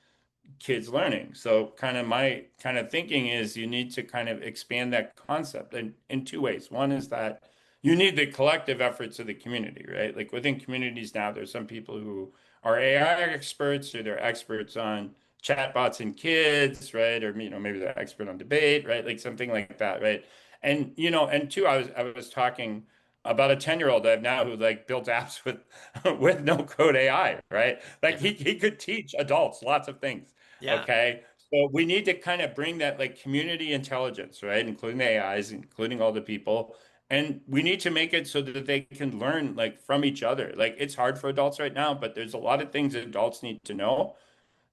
kids learning. So kind of my kind of thinking is you need to kind of expand that concept in two ways. One is that you need the collective efforts of the community, right? Like within communities now, there's some people who are AI experts or they're experts on chatbots and kids, right? Or maybe they're expert on debate, right? Like something like that, right? And and two, I was talking about a 10-year-old I have now who like builds apps with with no code AI, right? Like Yeah. he could teach adults lots of things. Yeah. Okay. So we need to kind of bring that like community intelligence, right? Including the AIs, including all the people. And we need to make it so that they can learn like from each other. Like it's hard for adults right now, but there's a lot of things that adults need to know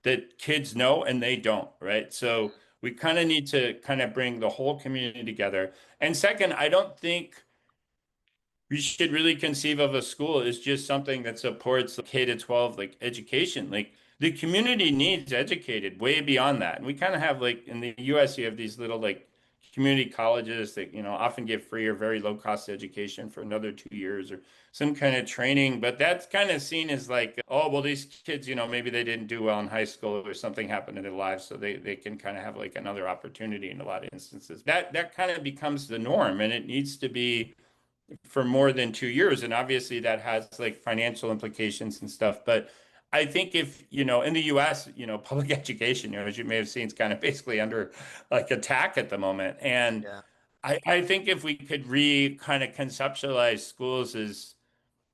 that kids know and they don't, right? So we kind of need to kind of bring the whole community together. And second, I don't think we should really conceive of a school as just something that supports K to 12 like education. Like the community needs educated way beyond that. And we kind of have like in the US, you have these little like community colleges that, often give free or very low cost education for another 2 years or some kind of training. But that's kind of seen as like, oh, well, these kids, maybe they didn't do well in high school or something happened in their lives. So they can kind of have like another opportunity in a lot of instances. That kind of becomes the norm and it needs to be for more than 2 years. And obviously that has like financial implications and stuff. But I think if, in the US, public education, as you may have seen, is kind of basically under like attack at the moment. And Yeah. I think if we could kind of conceptualize schools as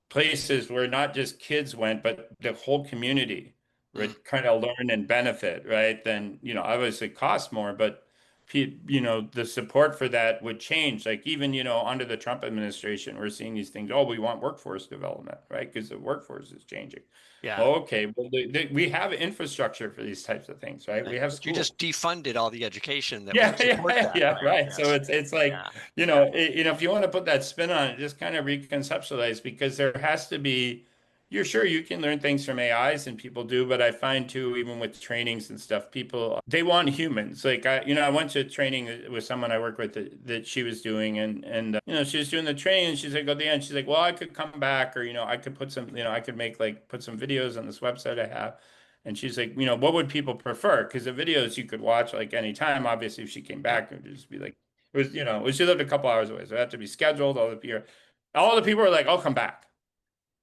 places where not just kids went, but the whole community Mm. would kind of learn and benefit, right? Then, obviously it costs more, but the support for that would change. Like even, under the Trump administration, we're seeing these things. Oh, we want workforce development, right? Because the workforce is changing. Yeah. Oh, okay. Well, we have infrastructure for these types of things, right? We Right. have But you schools. just defunded all the education that Yeah, would support yeah, that, yeah, right? right. So Yes. it's like, Yeah. if you want to put that spin on it, just kind of reconceptualize because there has to be, you're sure you can learn things from AIs and people do, but I find too, even with trainings and stuff, people they want humans. Like I went to a training with someone I work with that she was doing and she was doing the training and she's like at the end, she's like, well, I could come back or I could put some, I could make like put some videos on this website I have. And she's like, what would people prefer? Because the videos you could watch like anytime. Obviously, if she came Yep. back, it would just be like, it was, she lived a couple hours away. So it had to be scheduled. All the people were like, I'll come back.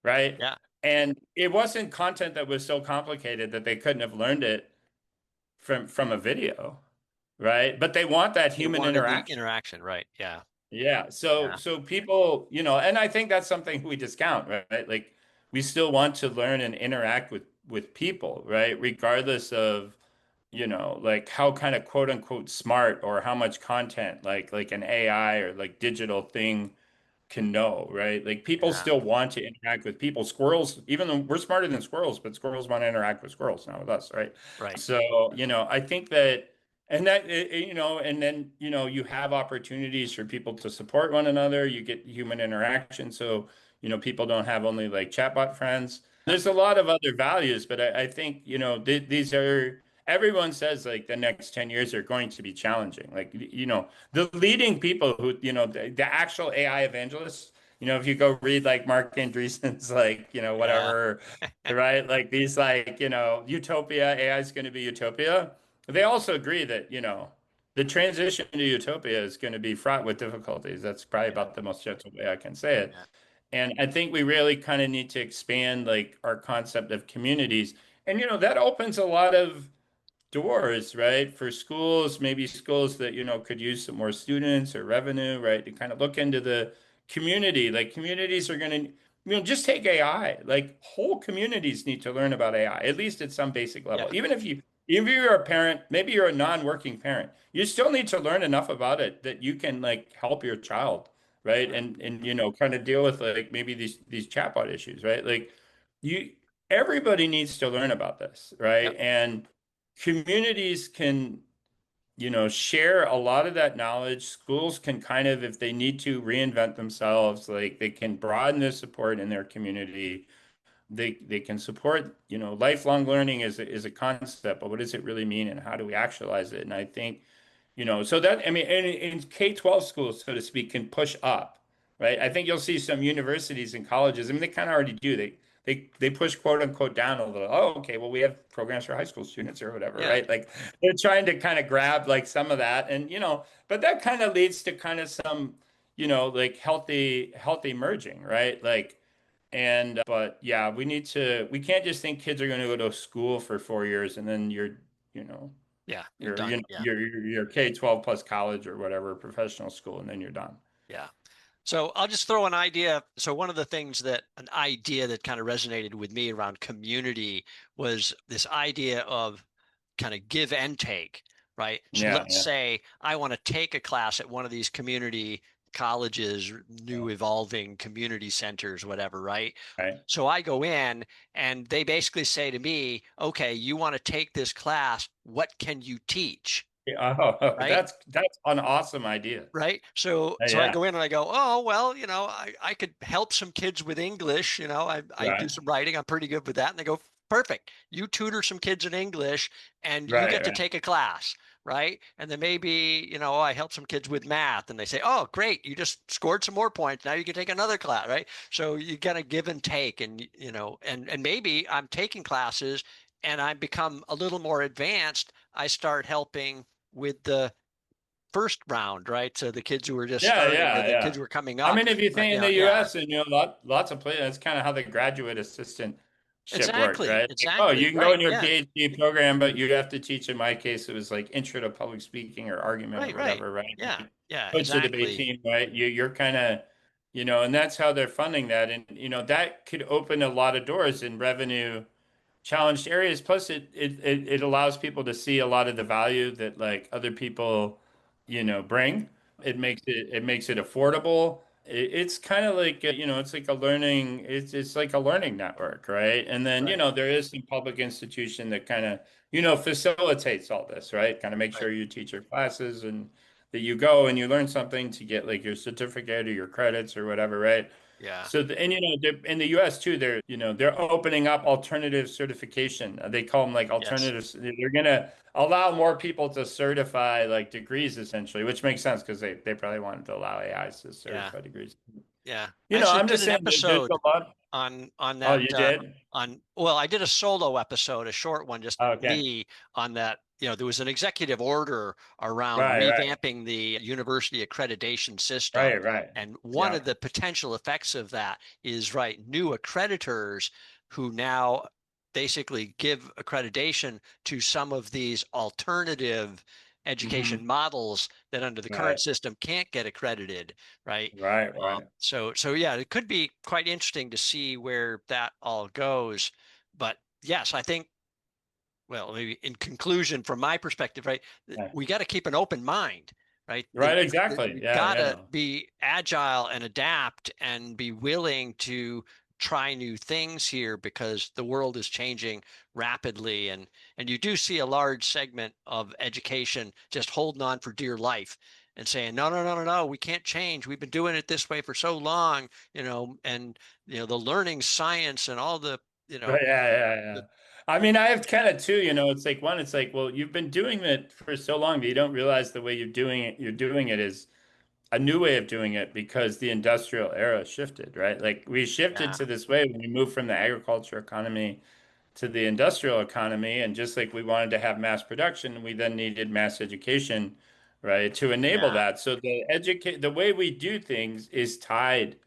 Right. Yeah. And it wasn't content that was so complicated that they couldn't have learned it from a video. Right. But they want that They human wanted the interaction. interaction, right? Yeah. Yeah. So Yeah. so people, and I think that's something we discount, right? Like we still want to learn and interact with people, right? Regardless of, like how kind of quote unquote smart or how much content like an AI or like digital thing can know, right? Like people Yeah. still want to interact with people. Squirrels, even though we're smarter than squirrels, but squirrels want to interact with squirrels, not with us, right? Right. So, I think that, and that, and then, you have opportunities for people to support one another. You get human interaction. So, people don't have only like chatbot friends. Yep. There's a lot of other values, but I think, these are, everyone says like the next 10 years are going to be challenging. Like, the leading people who, the actual AI evangelists, if you go read like Mark Andreessen's, like, Yeah. whatever, right? Like these, like, utopia, AI is going to be utopia. They also agree that, the transition to utopia is going to be fraught with difficulties. That's probably Yeah. about the most gentle way I can say it. Yeah. And I think we really kind of need to expand like our concept of communities. And, that opens a lot of doors, right? For schools, maybe schools that, could use some more students or revenue, right? To kind of look into the community. Like communities are going to, just take AI. Like whole communities need to learn about AI, at least at some basic Yeah. level. even if you're a parent, maybe you're a non-working parent, you still need to learn enough about it that you can like help your child, right? Right. And kind of deal with like maybe these chatbot issues, right? Like you everybody needs to learn about this, Yep. right? And communities can, share a lot of that knowledge. Schools can kind of, if they need to, reinvent themselves, like they can broaden their support in their community. They can support, lifelong learning is a concept, but what does it really mean and how do we actualize it? And I think, so that, I mean, in K-12 schools, so to speak, can push up, right? I think you'll see some universities and colleges, I mean, they kind of already do. They push quote unquote down a little. Oh, okay, well, we have programs for high school students or whatever, Yeah. right? Like they're trying to kind of grab like some of that. And, but that kind of leads to kind of some, like healthy merging, right? Like, but yeah, we can't just think kids are going to go to school for 4 years and then you know, Yeah. You're you're, done. you know, Yeah. you're K-12 plus college or whatever, professional school, and then you're done. Yeah. So I'll just throw an idea. So one of the things an idea that kind of resonated with me around community was this idea of kind of give and take, right? So Yeah, let's yeah, say I want to take a class at one of these community colleges, yeah, new evolving community centers, whatever, right? right. So I go in and they basically say to me, okay, you want to take this class, what can you teach? Yeah, oh, Right? that's an awesome idea. Right. So I Yeah, go in and I go, oh, well, I could help some kids with English. I do right, some writing. I'm pretty good with that. And they go, perfect. You tutor some kids in English and you right, get to right. take a class. Right. And then maybe, I help some kids with math and they say, oh, great. You just scored some more points. Now you can take another class. Right. So you got to give and take and maybe I'm taking classes and I become a little more advanced. I start helping with the first round, right? So the kids who were just Yeah, starting or yeah, the kids yeah. who were coming I up, mean, if you right? think in the Yeah, U.S. and lots of places, that's kind of how the graduate assistantship worked, exactly, right? Like, oh, exactly, you can go right, in your yeah, PhD program, but you have to teach. In my case, it was like intro to public speaking or argument or right, whatever, right? yeah, yeah, Coach the debate exactly, team, right? You're kind of, and that's how they're funding that, and that could open a lot of doors in revenue challenged areas. Plus, it allows people to see a lot of the value that like other people, bring. It makes it affordable. It's kind of like it's like a learning. It's like a learning network, right? And then right, there is some public institution that kind of facilitates all this, right? Kind of make right, sure you teach your classes and that you go and you learn something to get like your certificate or your credits or whatever, right? yeah, So, in the US too, they're opening up alternative certification. They call them like yes, alternatives. They're gonna allow more people to certify like degrees essentially, which makes sense because they probably wanted to allow AIs to yeah, certify degrees. yeah. I actually I'm did just an saying there's episode a lot. on Oh, that you did? on well, I did a solo episode, a short one, just Okay. me on that. There was an executive order around Right, right, revamping the university accreditation system. right, right. And one Yeah. of the potential effects of that is right, new accreditors who now basically give accreditation to some of these alternative Hmm. education models that under the current Right, system can't get accredited, right? right, right. So yeah, it could be quite interesting to see where that all goes. But yes, I think, well, maybe in conclusion, from my perspective, right, Yeah. we got to keep an open mind, right? Right, We exactly. Yeah, got yeah, to no. be agile and adapt and be willing to try new things here because the world is changing rapidly and you do see a large segment of education just holding on for dear life and saying no no no no no we can't change, we've been doing it this way for so long, and the learning science and all the you Right, know yeah, yeah, the yeah. I mean, I have kind of two, it's like one, it's like, well, you've been doing it for so long that you don't realize the way you're doing it is a new way of doing it because the industrial era shifted, right? Like we shifted yeah to this way when we moved from the agriculture economy to the industrial economy. And just like we wanted to have mass production, we then needed mass education, right, to enable yeah that. So the way we do things is tied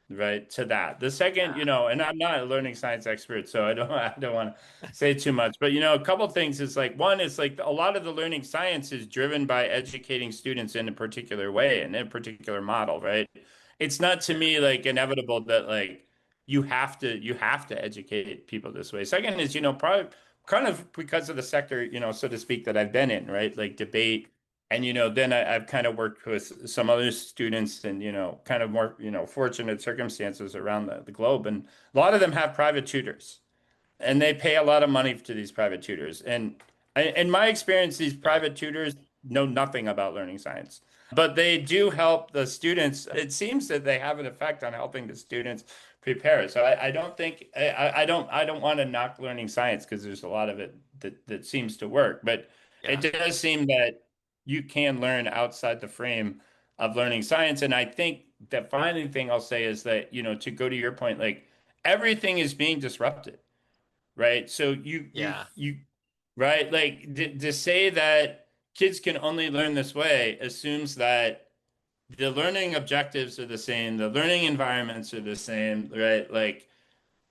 right to that. The second, yeah and I'm not a learning science expert, so I don't want to say too much, but a couple things is like one is like a lot of the learning science is driven by educating students in a particular way and in a particular model, right? It's not to yeah me like inevitable that like you have to educate people this way. Second is, kind of because of the sector, so to speak, that I've been in, right? Like debate. And, then I've kind of worked with some other students and, kind of more, fortunate circumstances around the globe. And a lot of them have private tutors and they pay a lot of money to these private tutors. And in my experience, these Yeah. private tutors know nothing about learning science, but they do help the students. It seems that they have an effect on helping the students prepare. So I don't think I don't want to knock learning science because there's a lot of it that seems to work, but it Yeah. does seem that you can learn outside the frame of learning science. And I think the final thing I'll say is that, to go to your point, like everything is being disrupted, right? So Yeah. right? Like to say that kids can only learn this way assumes that the learning objectives are the same, the learning environments are the same, right? Like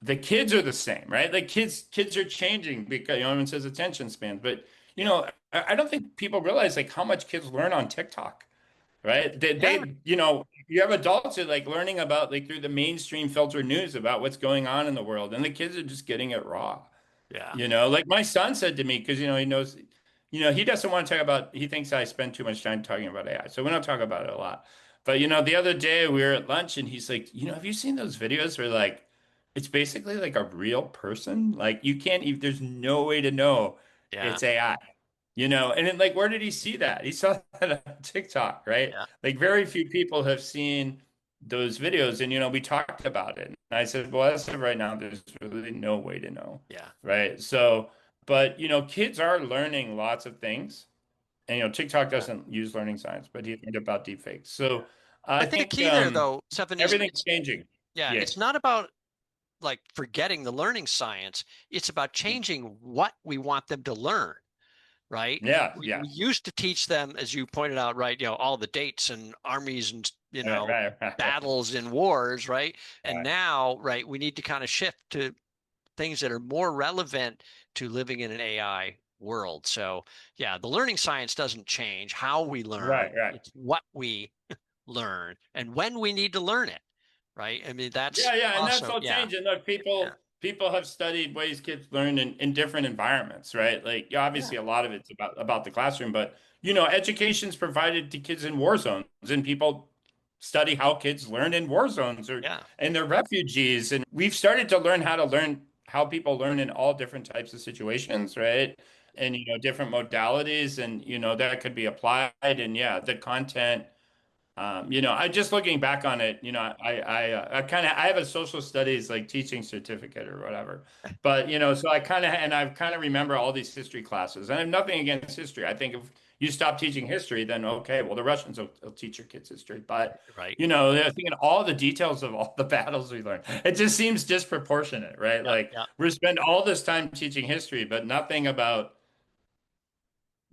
the kids are the same, right? Like kids are changing because everyone says attention spans, but I don't think people realize like how much kids learn on TikTok, right? Yeah. You have adults that like learning about like through the mainstream filtered news about what's going on in the world, and the kids are just getting it raw. Yeah. Like my son said to me, because he knows, he doesn't want to talk about, he thinks I spend too much time talking about AI. So we don't talk about it a lot. But the other day we were at lunch and he's like, have you seen those videos where like it's basically like a real person? Like you can't even, there's no way to know Yeah. it's AI. And then like where did he see that? He saw that on TikTok, right? Yeah. Like very few people have seen those videos and we talked about it. And I said, well, as of right now, there's really no way to know. Yeah. Right. So, but kids are learning lots of things. And TikTok Yeah. doesn't use learning science, but he learned about deepfakes. So I I think think key there though, Stefan, is everything's it's changing. yeah, Yeah. it's not about like forgetting the learning science. It's about changing what we want them to learn, right? Yeah. We Yeah. used to teach them, as you pointed out, right, all the dates and armies and Right. Right. Right. battles and wars, right? And Right. now, right, we need to kind of shift to things that are more relevant to living in an AI world. So, yeah, the learning science doesn't change how we Right. learn. Right. It's what we learn and when we need to learn it, right? I mean, that's Yeah, yeah, and that's also, all yeah, changing. Look, yeah, people have studied ways kids learn in different environments, right? Like yeah, yeah, obviously a lot of it's about the classroom, but education's provided to kids in war zones, and people study how kids learn in war zones or yeah, and they're refugees. And we've started to learn how people learn in all different types of situations, right? And different modalities, and that could be applied. And yeah, the content. I just looking back on it, I kind of I have a social studies like teaching certificate or whatever, but so I kind of remember all these history classes, and I have nothing against history. I think if you stop teaching history, then okay, well the Russians will teach your kids history, but right. they're thinking all the details of all the battles we learned. It just seems disproportionate, right? Yeah, Like yeah, we spend all this time teaching history, but nothing about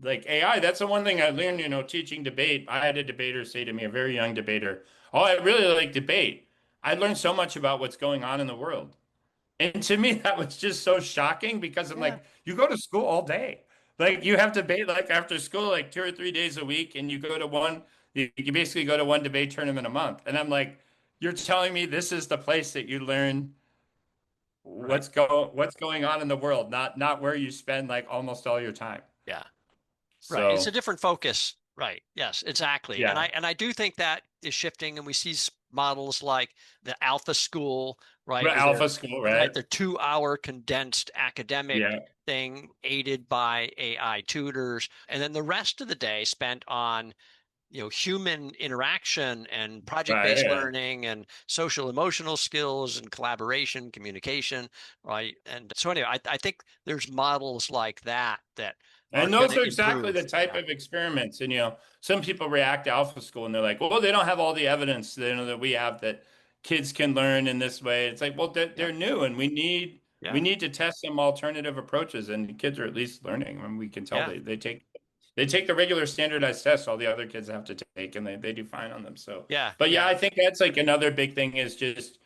like AI. That's the one thing I learned, teaching debate. I had a debater say to me, a very young debater, "Oh, I really like debate. I learned so much about what's going on in the world." And to me, that was just so shocking because I'm yeah, like, you go to school all day. Like you have debate like after school, like 2 or 3 days a week, and you basically go to one debate tournament a month. And I'm like, you're telling me this is the place that you learn right. what's going on in the world, not where you spend like almost all your time. Yeah. Right. It's a So different focus. Right. Yes, exactly. And yeah. I do think that is shifting and we see models like the Alpha School, right, where they're Alpha school, right, right? they're 2 hour condensed academic Yeah, thing aided by AI tutors, and then the rest of the day spent on human interaction and right. project-based Yeah. learning and social emotional skills and collaboration, communication, right? And so anyway, I think there's models like that are And going those to are exactly improve. the type Yeah. of experiments. And some people react to alpha school and they're like, well, they don't have all the evidence that we have that kids can learn in this way. It's like, well, Yeah. they're new, and we Yeah. need to test some alternative approaches. And kids are at least learning. I mean, we can tell Yeah. they take the regular standardized tests all the other kids have to take, and they do fine on them. So, Yeah. but yeah, Yeah. I think that's like another big thing is just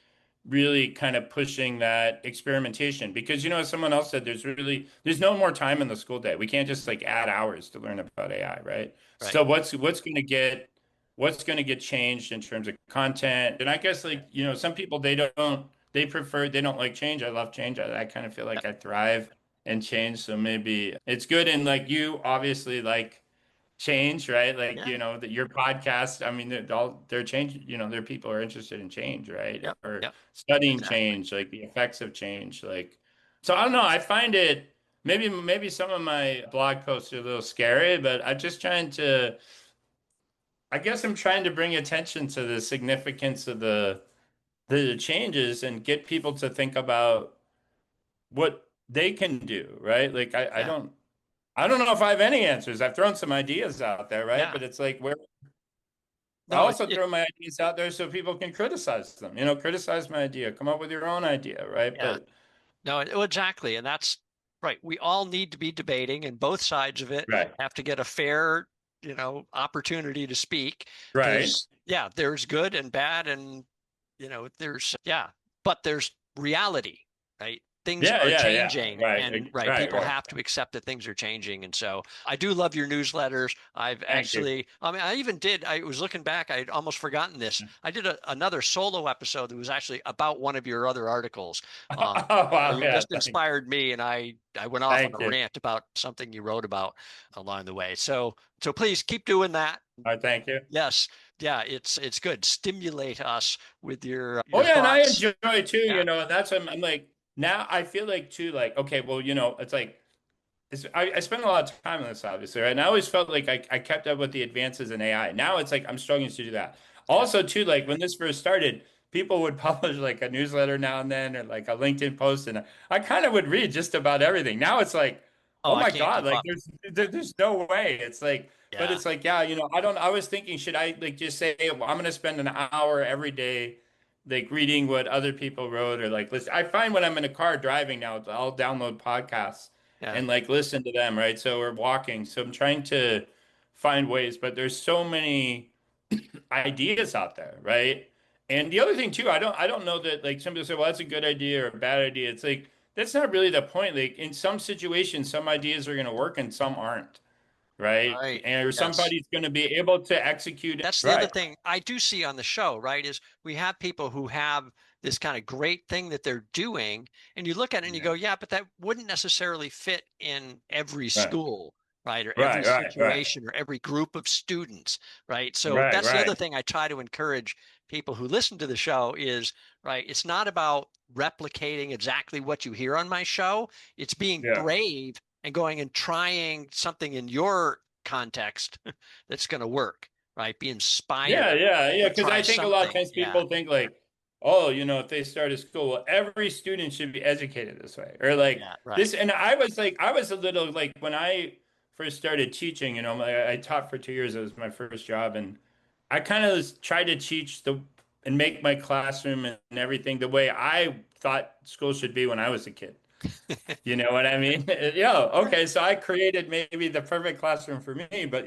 really kind of pushing that experimentation because as someone else said, there's no more time in the school day. We can't just like add hours to learn about AI, right? Right. So what's going to get changed in terms of content? And I guess Yeah. like some people they don't like change. I love change. I kind of feel Yeah. like I thrive and change. So maybe it's good. And like you obviously like change, right? Like, Yeah. that your podcast, I mean, they're change, their people are interested in change, right? Yep. Or Yep. studying Exactly. change, like the effects of change. Like, so I don't know. I find it maybe some of my blog posts are a little scary, but I guess I'm trying to bring attention to the significance of the changes and get people to think about what they can do, right? Like Yeah. I don't know if I have any answers. I've thrown some ideas out there, right? Yeah. But it's like where I No, also throw my ideas out there so people can criticize them. Criticize my idea, come up with your own idea, right? yeah. But No, exactly. And that's right. We all need to be debating, and both sides of it right, have to get a fair, opportunity to speak. right. There's good and bad, and but there's reality, right? Things Yeah, are yeah, yeah. changing, Right, and right, right, people right. have to accept that things are changing. And so I do love your newsletters. Thank you. I was looking back, I'd almost forgotten this. I did another solo episode that was actually about one of your other articles. Oh, wow, You yeah, just inspired me, and I went off on thank a you. rant about something you wrote about along the way. So please keep doing that. All right, thank you. Yes, yeah, it's good. Stimulate us with Oh your yeah, and I thoughts. enjoy it too, Yeah, and that's what I'm like now I feel like too, like, okay, well, it's like I spend a lot of time on this, obviously, right? And I always felt like I kept up with the advances in AI. Now it's like I'm struggling to do that. yeah. Also, too, like when this first started, people would publish like a newsletter now and then or like a LinkedIn post, and I kind of would read just about everything. Now it's like, Oh, oh I my can't God, keep like up. there's no way. It's like, but Yeah. it's like, yeah, I was thinking, should I like just say, well, I'm going to spend an hour every day like reading what other people wrote or like listen. I find when I'm in a car driving now, I'll download podcasts Yeah. and like listen to them, right? So we're walking. So I'm trying to find ways, but there's so many ideas out there, right? And the other thing too, I don't know that like some people say, well, that's a good idea or a bad idea. It's like that's not really the point. Like in some situations, some ideas are going to work and some aren't, right? Right. And or Yes. somebody's going to be able to execute it. That's the other Right. thing I do see on the show, right? Is we have people who have this kind of great thing that they're doing, and you look at it and you Yeah. go, yeah, but that wouldn't necessarily fit in every Right. school, right? Or every Right. Right. Right. situation or every group of students, right? So Right. that's the Right. other thing I try to encourage people who listen to the show is, right, it's not about replicating exactly what you hear on my show. It's being Yeah. brave and going and trying something in your context that's going to work, right? Be Yeah, inspired yeah, yeah. or Because try I think a lot of something. times Yeah. people think like, oh, if they start a school, well, every student should be educated this way, or like Yeah. Right. this. And I was a little like when I first started teaching, I taught for 2 years. It was my first job, and I kind of tried to teach and make my classroom and everything the way I thought school should be when I was a kid. You know what I mean? Yeah. Yeah. Okay. So I created maybe the perfect classroom for me, but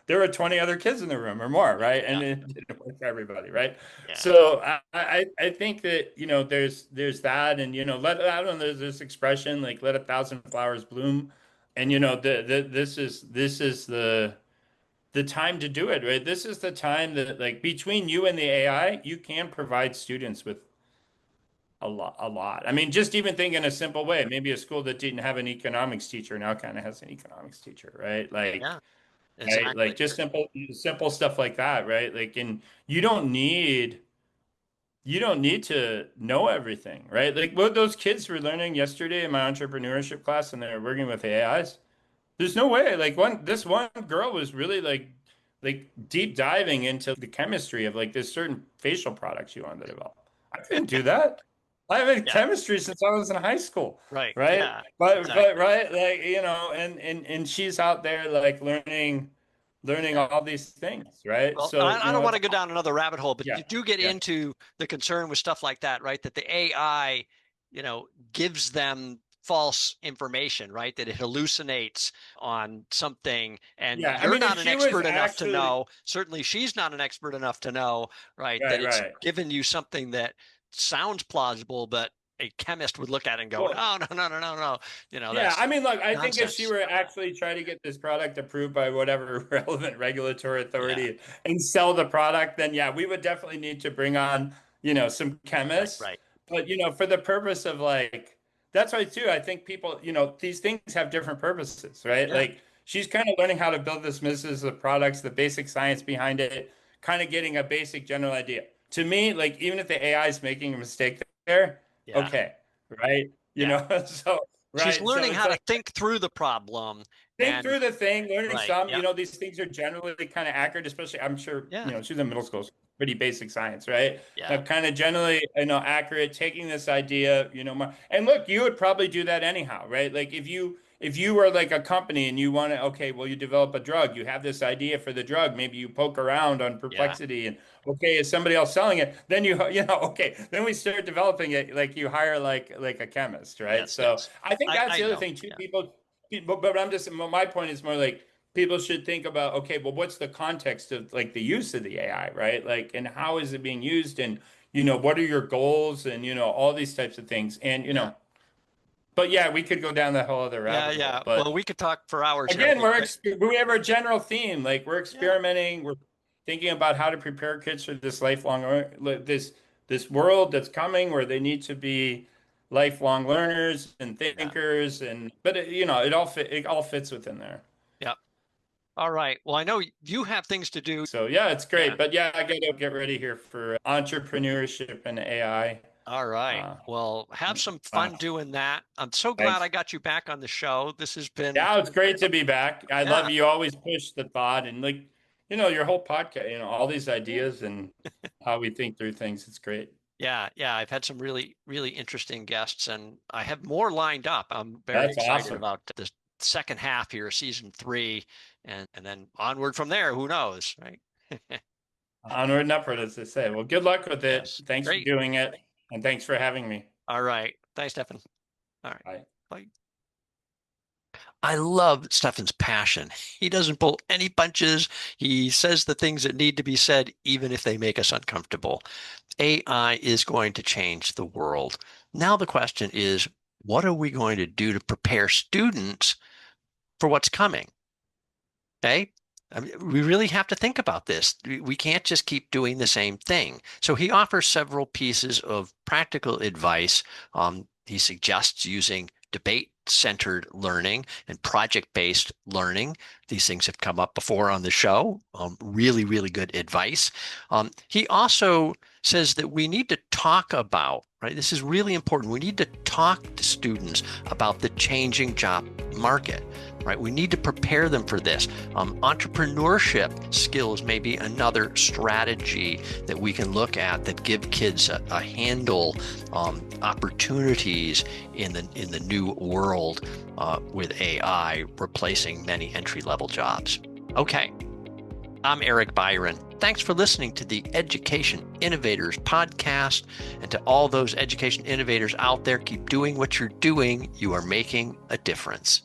there were 20 other kids in the room or more, right? Yeah. And it didn't work for everybody, right? Yeah. So I think that there's that, and I don't know, there's this expression like let a thousand flowers bloom, and this is the time to do it, right? This is the time that like between you and the AI, you can provide students with a lot. I mean, just even think in a simple way, maybe a school that didn't have an economics teacher now kind of has an economics teacher, right? Yeah. Like Exactly. just simple stuff like that, right? Like, and you don't need to know everything, right? Like what those kids were learning yesterday in my entrepreneurship class, and they were working with AIs. There's no way. Like this one girl was really like deep diving into the chemistry of like this certain facial products you wanted to develop. I couldn't do that. I have in Yeah. chemistry since I was in high school, Right. right? Yeah. But Exactly. right, like and she's out there like learning Yeah. all these things, right? Well, So, I don't want to go down another rabbit hole, but yeah, you do get yeah, into the concern with stuff like that, right? That the AI, gives them false information, right? That it hallucinates on something, and yeah. I you're mean, if not an she was expert enough to actually know. Certainly, she's not an expert enough to know, right? That right, it's right. given you something that sounds plausible, but a chemist would look at it and go, Well, "No, no, no, no, no, no." yeah, I That's mean, look, I think if she nonsense. were actually trying to get this product approved by whatever relevant regulatory Yeah. authority and sell the product, then yeah, we would definitely need to bring on, some Right. chemists. Right. But, for the purpose of like that's why too. I think people, these things have different purposes, right? Yeah. Like she's kind of learning how to build this business of products, the basic science behind it, kind of getting a basic general idea. To me, like even if the AI is making a mistake there, Yeah. okay, right? Yeah. So She's right, so learning it's how to like think through the problem think and through the thing, learning right. some, Yeah. these things are generally kind of accurate, especially I'm sure, Yeah. she's in middle school, so pretty basic science, right? Yeah. But kind of generally, accurate, taking this idea, and look, you would probably do that anyhow, right? Like if you were like a company and you want to, okay, well, you develop a drug, you have this idea for the drug, maybe you poke around on Yeah. perplexity and okay, is somebody else selling it? Then okay, then we start developing it, like you hire like a chemist, right? Yes. So Yes. I think that's I the other know. thing too, Yeah. but I'm just my point is more like people should think about okay, well, what's the context of like the use of the AI, right? Like, and how is it being used, and what are your goals, and all these types of things, and Yeah. but yeah, we could go down that whole other Yeah. rabbit hole. Yeah. But Well, we could talk for hours here. I again, think. we have our general theme, like we're Yeah. experimenting, we're thinking about how to prepare kids for this lifelong this world that's coming where they need to be lifelong learners and Yeah. thinkers, and but it all fits within there. Yeah. All right. Well, I know you have things to do. So yeah, it's Yeah. great. But yeah, I gotta get ready here for entrepreneurship and AI. All right. Uh, Well, have some wow, fun doing that. I'm so glad thanks. I got you back on the show. This has been, Yeah, it's great to be back. I love yeah. you always push the thought and like, your whole podcast, all these Yeah. ideas and how we think through things. It's great. Yeah. Yeah. I've had some really, really interesting guests and I have more lined up. I'm very That's excited awesome. about the second half here, season 3, and then onward from there. Who knows? Right. Onward and upward, as they say. Well, good luck with it. Yes. Thanks for Great. doing it. And thanks for having me. All right. Thanks, Stefan. All right. Bye. Bye. I love Stefan's passion. He doesn't pull any punches. He says the things that need to be said, even if they make us uncomfortable. AI is going to change the world. Now the question is, what are we going to do to prepare students for what's coming? Okay? I mean, we really have to think about this. We can't just keep doing the same thing. So he offers several pieces of practical advice. He suggests using debate-centered learning and project-based learning. These things have come up before on the show. Really, really good advice. He also says that we need to talk about, right? This is really important. We need to talk to students about the changing job market, right? We need to prepare them for this. Entrepreneurship skills may be another strategy that we can look at that give kids a handle, opportunities in the new world with AI replacing many entry-level jobs. Okay, I'm Eric Byron. Thanks for listening to the Education Innovators Podcast. And to all those education innovators out there, keep doing what you're doing. You are making a difference.